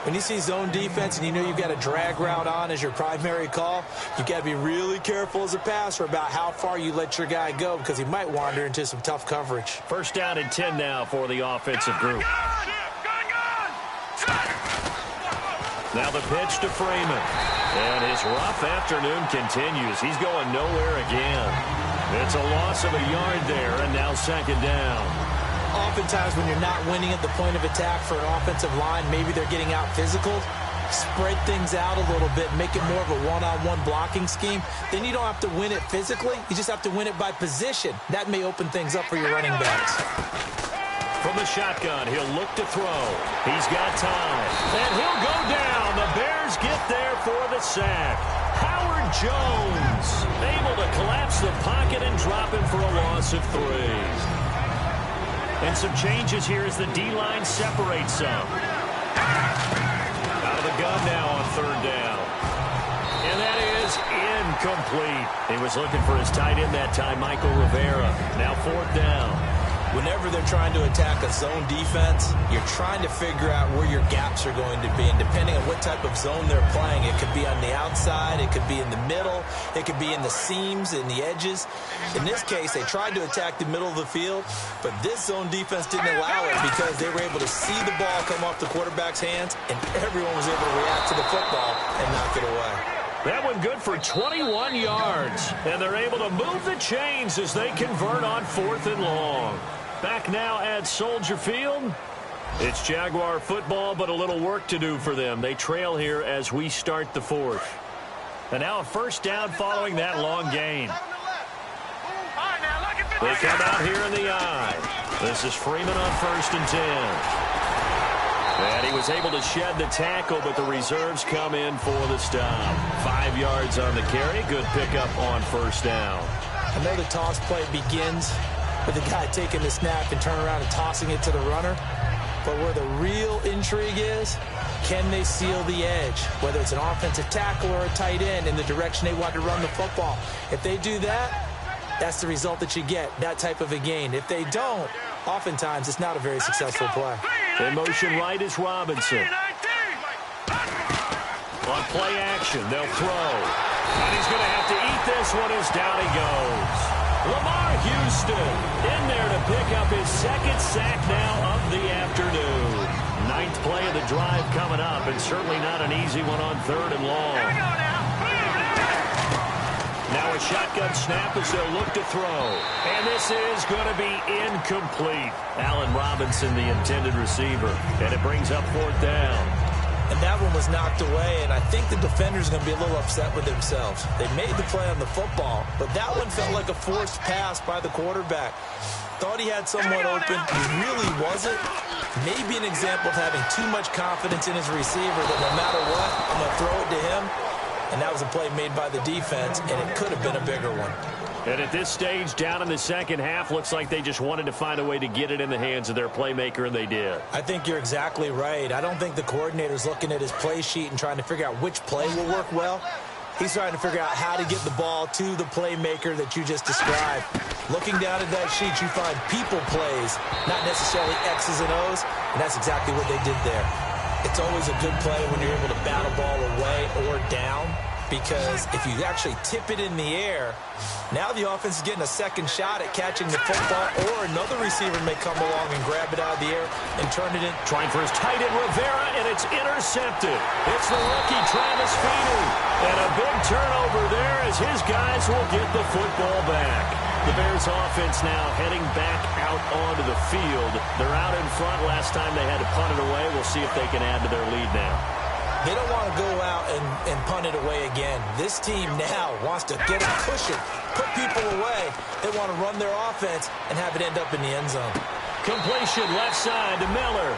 When you see zone defense and you know you've got a drag route on as your primary call, you've got to be really careful as a passer about how far you let your guy go because he might wander into some tough coverage. 1st down and 10 now for the offensive group. Now the pitch to Freeman. And his rough afternoon continues. He's going nowhere again. It's a loss of a yard there, and now 2nd down. Oftentimes when you're not winning at the point of attack for an offensive line, maybe they're getting out physical, spread things out a little bit, make it more of a one-on-one blocking scheme. Then you don't have to win it physically. You just have to win it by position. That may open things up for your running backs. From the shotgun, he'll look to throw. He's got time. And he'll go down. The Bears get there for the sack. Howard Jones able to collapse the pocket and drop him for a loss of 3. And some changes here as the D-line separates some. Out of the gun now on 3rd down. And that is incomplete. He was looking for his tight end that time, Michael Rivera. Now 4th down. Whenever they're trying to attack a zone defense, you're trying to figure out where your gaps are going to be. And depending on what type of zone they're playing, it could be on the outside, it could be in the middle, it could be in the seams, in the edges. In this case, they tried to attack the middle of the field, but this zone defense didn't allow it because they were able to see the ball come off the quarterback's hands, and everyone was able to react to the football and knock it away. That one good for 21 yards. And they're able to move the chains as they convert on 4th and long. Back now at Soldier Field. It's Jaguar football, but a little work to do for them. They trail here as we start the 4th. And now a 1st down following that long gain. They come out here in the eye. This is Freeman on 1st and 10. And he was able to shed the tackle, but the reserves come in for the stop. 5 yards on the carry. Good pickup on 1st down. I know the toss play begins with the guy taking the snap and turning around and tossing it to the runner. But where the real intrigue is, can they seal the edge? Whether it's an offensive tackle or a tight end in the direction they want to run the football. If they do that, that's the result that you get, that type of a gain. If they don't, oftentimes it's not a very successful play. In motion right is Robinson. On play action, they'll throw. And he's going to have to eat this one as down he goes. Lamar Houston in there to pick up his 2nd sack now of the afternoon. 9th play of the drive coming up, and certainly not an easy one on 3rd and long. Now a shotgun snap as they'll look to throw. And this is going to be incomplete. Allen Robinson, the intended receiver. And it brings up 4th down. And that one was knocked away, and I think the defender's going to be a little upset with themselves. They made the play on the football, but that one felt like a forced pass by the quarterback. Thought he had someone open. He really wasn't. Maybe an example of having too much confidence in his receiver that no matter what, I'm going to throw it to him. And that was a play made by the defense, and it could have been a bigger one. And at this stage, down in the 2nd half, looks like they just wanted to find a way to get it in the hands of their playmaker, and they did. I think you're exactly right. I don't think the coordinator's looking at his play sheet and trying to figure out which play will work well. He's trying to figure out how to get the ball to the playmaker that you just described. Looking down at that sheet, you find people plays, not necessarily X's and O's, and that's exactly what they did there. It's always a good play when you're able to bat a ball away or down, because if you actually tip it in the air, now the offense is getting a second shot at catching the football, or another receiver may come along and grab it out of the air and turn it in. Trying for his tight end, Rivera, and it's intercepted. It's the rookie, Travis Feeney. And a big turnover there as his guys will get the football back. The Bears offense now heading back out onto the field. They're out in front. Last time they had to punt it away. We'll see if they can add to their lead now. They don't want to go out and punt it away again. This team now wants to get a cushion, put people away. They want to run their offense and have it end up in the end zone. Completion left side to Miller.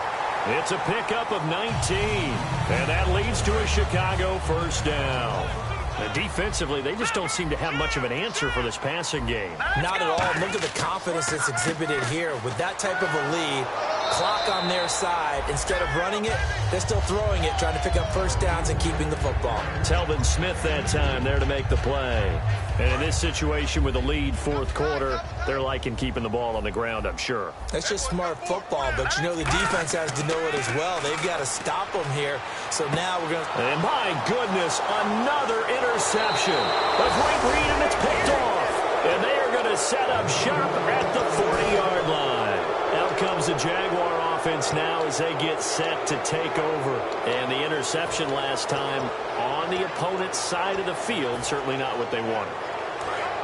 It's a pickup of 19. And that leads to a Chicago first down. Defensively, they just don't seem to have much of an answer for this passing game. Not at all. Look at the confidence that's exhibited here. With that type of a lead, clock on their side, instead of running it, they're still throwing it, trying to pick up first downs and keeping the football. Telvin Smith that time there to make the play. And in this situation with a lead fourth quarter, they're liking keeping the ball on the ground, I'm sure. That's just smart football, but you know the defense has to know it as well. They've got to stop them here. So now we're going to... And my goodness, another interception. A great read, and it's picked off. And they are going to set up shop at the 40-yard line. Out comes the Jaguar offense now as they get set to take over. And the interception last time on the opponent's side of the field, certainly not what they wanted.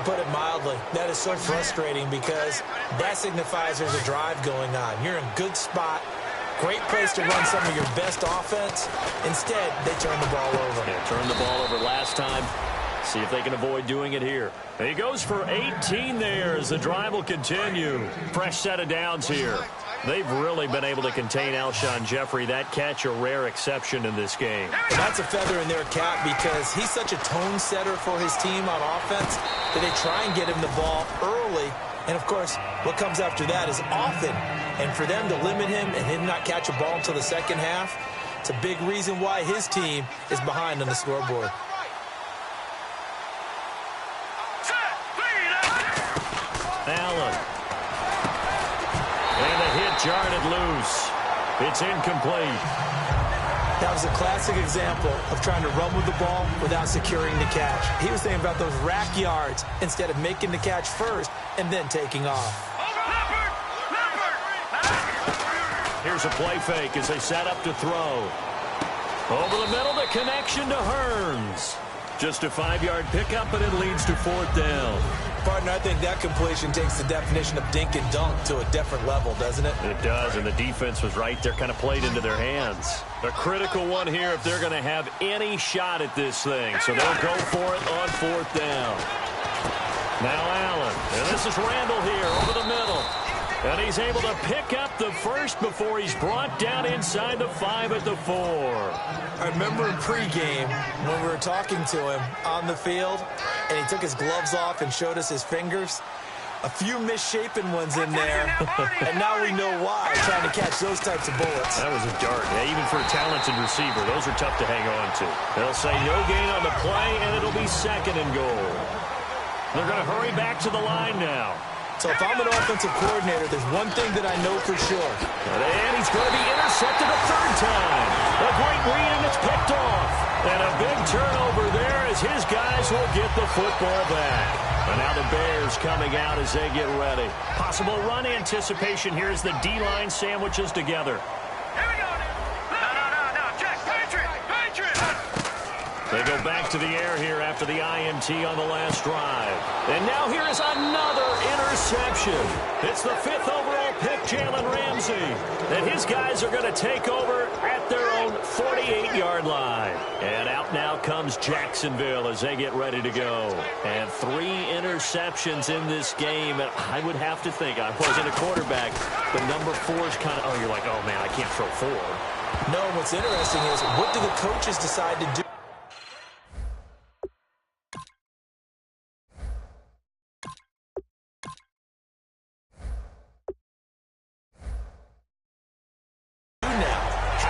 Put it mildly, that is so frustrating because that signifies there's a drive going on. You're in a good spot, great place to run some of your best offense. Instead, they turn the ball over. Yeah, turned the ball over last time. See if they can avoid doing it here. He goes for 18 there as the drive will continue. Fresh set of downs here. They've really been able to contain Alshon Jeffrey. That catch a rare exception in this game. And that's a feather in their cap because he's such a tone setter for his team on offense that they try and get him the ball early. And, of course, what comes after that is often. And for them to limit him and him not catch a ball until the second half, it's a big reason why his team is behind on the scoreboard. Allen. And a hit jarred loose. It's incomplete. That was a classic example of trying to run with the ball without securing the catch. He was thinking about those rack yards instead of making the catch first and then taking off. Here's a play fake as they set up to throw. Over the middle, the connection to Hearns. Just a 5-yard pickup, and it leads to fourth down. Partner, I think that completion takes the definition of dink and dunk to a different level, doesn't it? It does, and the defense was right there, kind of played into their hands. A critical one here if they're going to have any shot at this thing. So they'll go for it on fourth down. Now Allen, and this is Randall here over the middle. And he's able to pick up the first before he's brought down inside the 5 at the 4. I remember in pregame when we were talking to him on the field, and he took his gloves off and showed us his fingers. A few misshapen ones in there, and now we know why, trying to catch those types of bullets. That was a dart. Yeah, even for a talented receiver, those are tough to hang on to. They'll say no gain on the play, and it'll be second and goal. They're going to hurry back to the line now. So if I'm an offensive coordinator, there's one thing that I know for sure. And he's going to be intercepted a third time. A great read, and it's picked off. And a big turnover there as his guys will get the football back. And now the Bears coming out as they get ready. Possible run anticipation here as the D-line sandwiches together. Here we go. No. Jack, Patriot. They go back to the air here after the INT on the last drive. And now here is another interception. It's the 5th overall pick, Jalen Ramsey. And his guys are going to take over at their own 48-yard line. And out now comes Jacksonville as they get ready to go. And 3 interceptions in this game. And I would have to think, I wasn't a quarterback, but number 4 is kind of, you're like, oh, man, I can't throw 4. No, what's interesting is what do the coaches decide to do?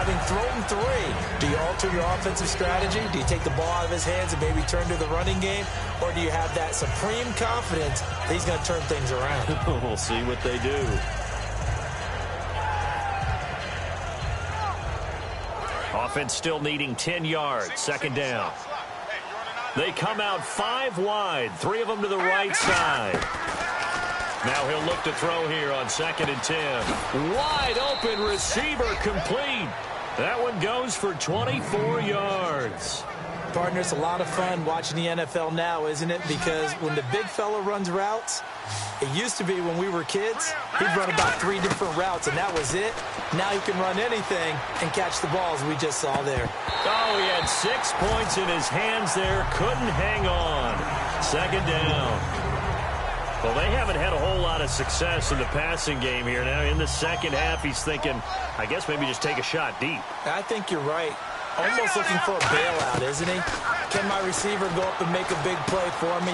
having thrown 3, do you alter your offensive strategy? Do you take the ball out of his hands and maybe turn to the running game? Or do you have that supreme confidence that he's going to turn things around? We'll see what they do. Offense still needing 10 yards. Second down. They come out 5 wide. 3 of them to the right side. Now he'll look to throw here on 2nd and 10. Wide open receiver complete. That one goes for 24 yards. Partner, it's a lot of fun watching the NFL now, isn't it? Because when the big fella runs routes, it used to be when we were kids, he'd run about 3 different routes, and that was it. Now he can run anything and catch the balls we just saw there. Oh, he had 6 points in his hands there. Couldn't hang on. Second down. Well, they haven't had a whole lot of success in the passing game here. Now in the second half, he's thinking, I guess maybe just take a shot deep. I think you're right. Almost looking for a bailout, isn't he? Can my receiver go up and make a big play for me?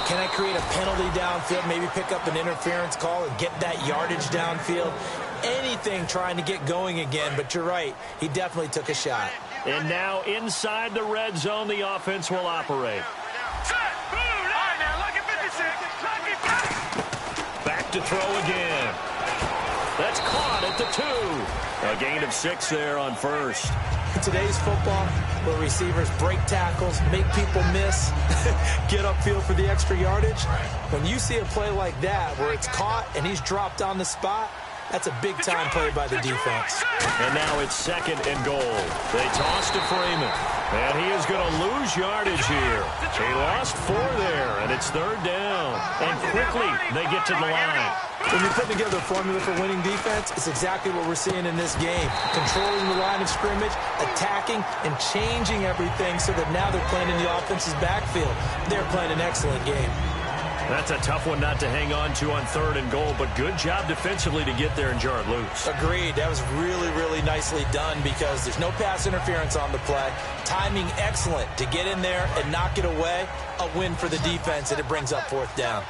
Can I create a penalty downfield, maybe pick up an interference call and get that yardage downfield? Anything trying to get going again, but you're right. He definitely took a shot. And now inside the red zone, the offense will operate. Back to throw again. That's caught at the 2. A gain of 6 there on first. In today's football, where receivers break tackles, make people miss, get upfield for the extra yardage, when you see a play like that where it's caught and he's dropped on the spot, that's a big-time play by the defense. And now it's 2nd and goal. They toss to Freeman. And he is going to lose yardage here. He lost 4 there, and it's 3rd down. And quickly, they get to the line. When you're putting together a formula for winning defense, it's exactly what we're seeing in this game. Controlling the line of scrimmage, attacking, and changing everything so that now they're playing in the offense's backfield. They're playing an excellent game. That's a tough one not to hang on to on 3rd and goal, but good job defensively to get there and jar it loose. Agreed. That was really, really nicely done because there's no pass interference on the play. Timing excellent to get in there and knock it away. A win for the defense, and it brings up 4th down.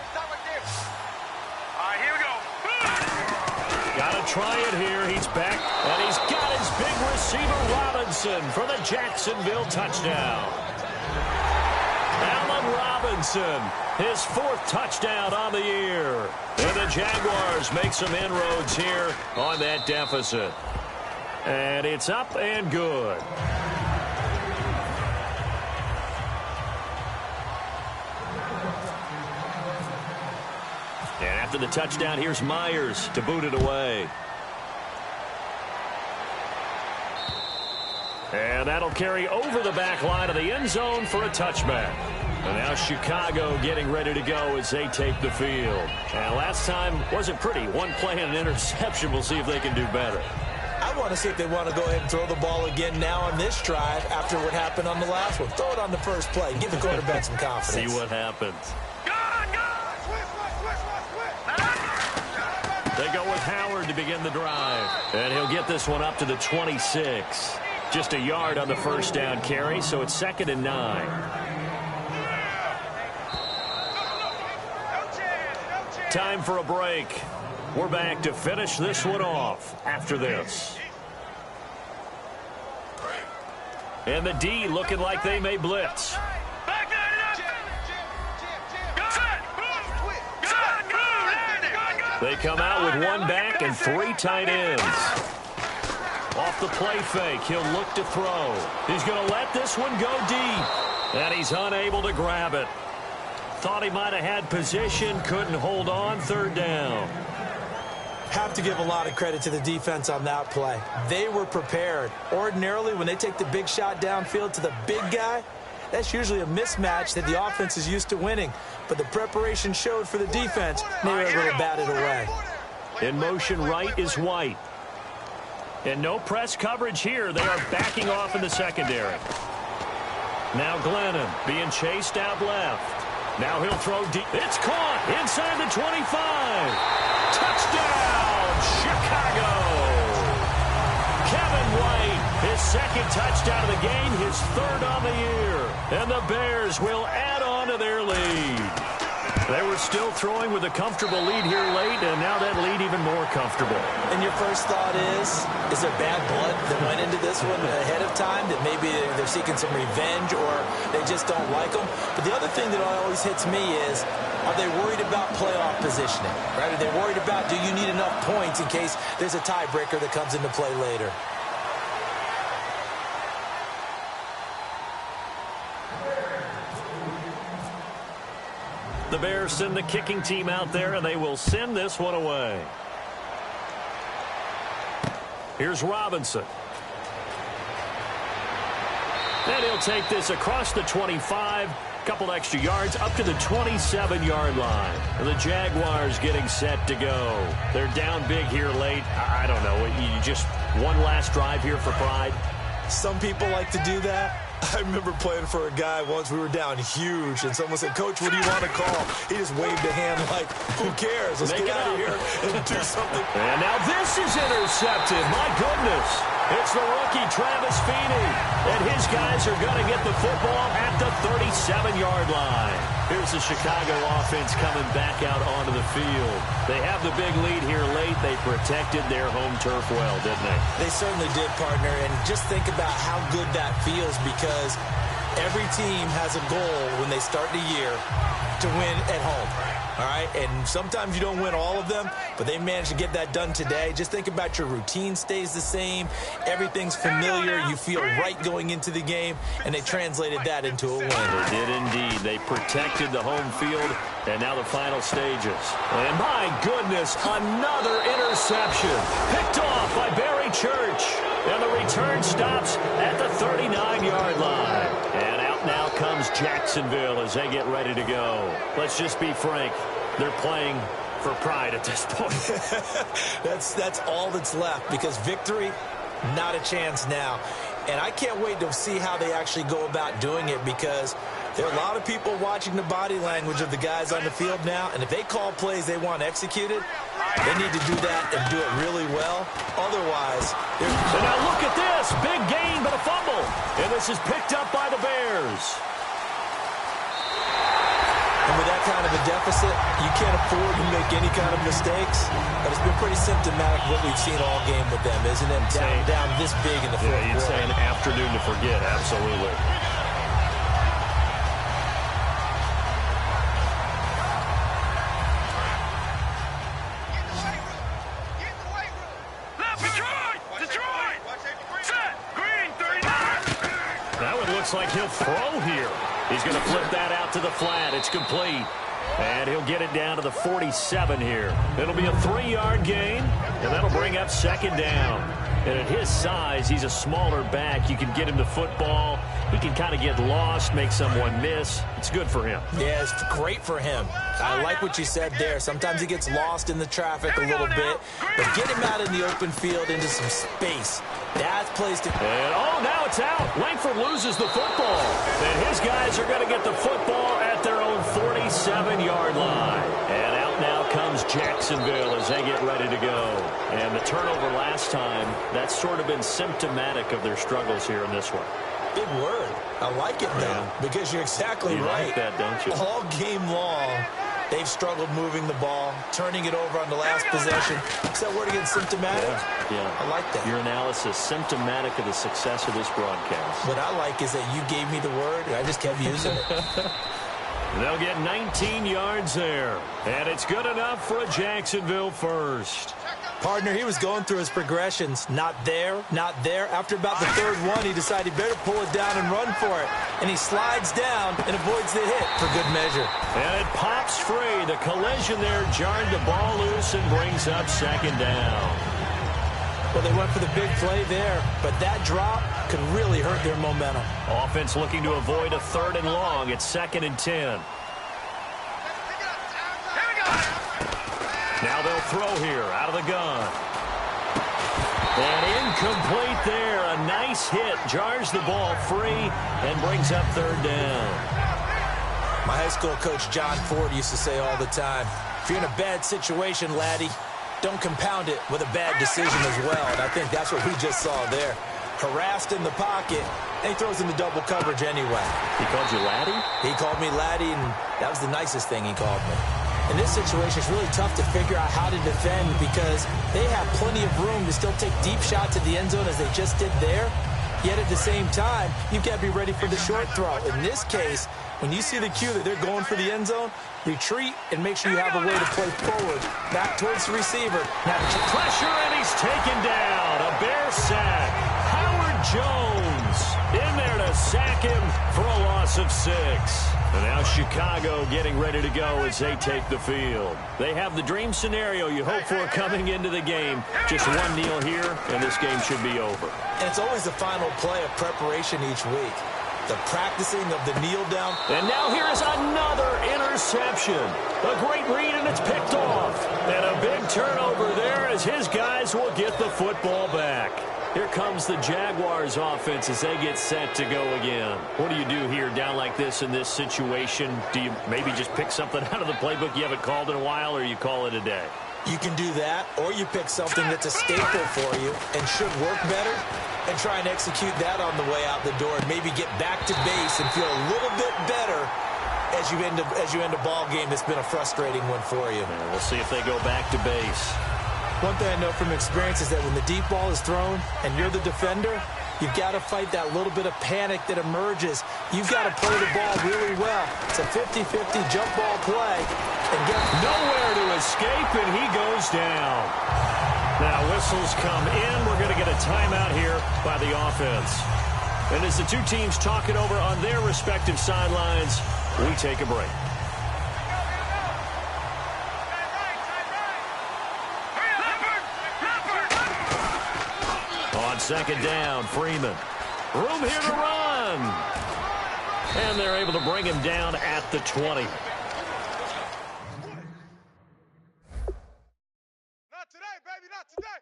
Here we go. Got to try it here. He's back, and he's got his big receiver, Robinson, for the Jacksonville touchdown. Allen Robinson, his 4th touchdown on the year. And the Jaguars make some inroads here on that deficit. And it's up and good. And after the touchdown, here's Myers to boot it away. And that'll carry over the back line of the end zone for a touchback. And now Chicago getting ready to go as they take the field. And last time wasn't pretty. 1 play and an interception. We'll see if they can do better. I want to see if they want to go ahead and throw the ball again now on this drive after what happened on the last one. Throw it on the first play. Give the quarterback some confidence. See what happens. They go with Howard to begin the drive. And he'll get this one up to the 26. Just a yard on the first down carry, so it's 2nd and 9. Time for a break. We're back to finish this one off after this. And the D looking like they may blitz. They come out with 1 back and 3 tight ends. Off the play fake, he'll look to throw. He's going to let this one go deep. And he's unable to grab it. Thought he might have had position, couldn't hold on. 3rd down. Have to give a lot of credit to the defense on that play. They were prepared. Ordinarily, when they take the big shot downfield to the big guy, that's usually a mismatch that the offense is used to winning. But the preparation showed for the defense. They were able to bat it away. In motion right is White. And no press coverage here. They are backing off in the secondary. Now Glennon being chased out left. Now he'll throw deep. It's caught inside the 25. Touchdown, Chicago. Kevin White, his 2nd touchdown of the game, his 3rd on the year. And the Bears will add on to their lead. They were still throwing with a comfortable lead here late, and now that lead even more comfortable. And your first thought is there bad blood that went into this one ahead of time, that maybe they're seeking some revenge or they just don't like them? But the other thing that always hits me is, are they worried about playoff positioning? Right? Are they worried about, do you need enough points in case there's a tiebreaker that comes into play later? The Bears send the kicking team out there, and they will send this one away. Here's Robinson. And he'll take this across the 25, couple extra yards, up to the 27-yard line. And the Jaguars getting set to go. They're down big here late. I don't know. You just one last drive here for pride? Some people like to do that. I remember playing for a guy once. We were down huge, and someone said, "Coach, what do you want to call?" He just waved a hand like, "Who cares? Let's get out of here and do something." And now this is intercepted. My goodness. It's the rookie, Travis Feeney. And his guys are going to get the football at the 37-yard line. Here's the Chicago offense coming back out onto the field. They have the big lead here late. They protected their home turf well, didn't they? They certainly did, partner. And just think about how good that feels, because every team has a goal when they start the year to win at home. All right, and sometimes you don't win all of them, but they managed to get that done today. Just think about your routine stays the same. Everything's familiar. You feel right going into the game, and they translated that into a win. They did indeed. They protected the home field, and now the final stages. And my goodness, another interception. Picked off by Barry Church. And the return stops at the 39-yard line. And out now comes Jacksonville as they get ready to go. Let's just be frank. They're playing for pride at this point. That's all that's left, because victory, not a chance now. And I can't wait to see how they actually go about doing it, because there are a lot of people watching the body language of the guys on the field now, and if they call plays they want executed, they need to do that and do it really well. Otherwise, and now look at this. Big gain, but a fumble. And this is picked up by the Bears. And with that kind of a deficit, you can't afford to make any kind of mistakes. But it's been pretty symptomatic what we've seen all game with them, isn't it? Down this big in the fourth quarter. You'd say an afternoon to forget, absolutely. Looks like he'll throw here. He's going to flip that out to the flat. It's complete. And he'll get it down to the 47 here. It'll be a 3-yard gain, and that'll bring up second down. And at his size, he's a smaller back. You can get him the football. He can kind of get lost, make someone miss. It's good for him. Yeah, it's great for him. I like what you said there. Sometimes he gets lost in the traffic a little bit. But get him out in the open field into some space. That's placed it. And, oh, now it's out. Langford loses the football. And his guys are going to get the football at their own 47-yard line. And out now comes Jacksonville as they get ready to go. And the turnover last time, that's sort of been symptomatic of their struggles here in this one. Big word. I like it, though, because you're exactly right. You like that, don't you? All game long, they've struggled moving the ball, turning it over on the last possession. Is that word again, symptomatic? Yeah. I like that. Your analysis, symptomatic of the success of this broadcast. What I like is that you gave me the word, and I just kept using it. They'll get 19 yards there. And it's good enough for a Jacksonville first. Partner, he was going through his progressions. Not there, not there. After about the third one, he decided he better pull it down and run for it. And he slides down and avoids the hit for good measure. And it pops free. The collision there jarred the ball loose and brings up second down. Well, they went for the big play there, but that drop could really hurt their momentum. Offense looking to avoid a 3rd and long. It's 2nd and 10. Now they'll throw here out of the gun. And incomplete there. A nice hit. Jars the ball free and brings up 3rd down. My high school coach, John Ford, used to say all the time, if you're in a bad situation, laddie, don't compound it with a bad decision as well. And I think that's what we just saw there. harassed in the pocket, and he throws into double coverage anyway. He called you laddie? He called me laddie, and that was the nicest thing he called me. In this situation, it's really tough to figure out how to defend because they have plenty of room to still take deep shots at the end zone as they just did there. Yet at the same time, you've got to be ready for the short throw. In this case, when you see the cue that they're going for the end zone, retreat and make sure you have a way to play forward, back towards the receiver. Now pressure, and he's taken down. A Bear sack. Howard Jones in there to sack him for a loss of 6. And now Chicago getting ready to go as they take the field. They have the dream scenario you hope for coming into the game. Just one kneel here, and this game should be over. And it's always the final play of preparation each week. The practicing of the kneel down. And now here is another interception. A great read, and it's picked off. And a big turnover there as his guys will get the football back. Here comes the Jaguars offense as they get set to go again. What do you do here down like this in this situation? Do you maybe just pick something out of the playbook you haven't called in a while, or you call it a day? You can do that, or you pick something that's a staple for you and should work better and try and execute that on the way out the door and maybe get back to base and feel a little bit better as you end a ball game that's been a frustrating one for you. And we'll see if they go back to base. One thing I know from experience is that when the deep ball is thrown and you're the defender, you've got to fight that little bit of panic that emerges. You've got to play the ball really well. It's a 50-50 jump ball play. And get nowhere to escape, and he goes down. Now whistles come in. We're going to get a timeout here by the offense. And as the two teams talk it over on their respective sidelines, we take a break. On second down, Freeman. Room here to run. And they're able to bring him down at the 20. Not today, baby, not today.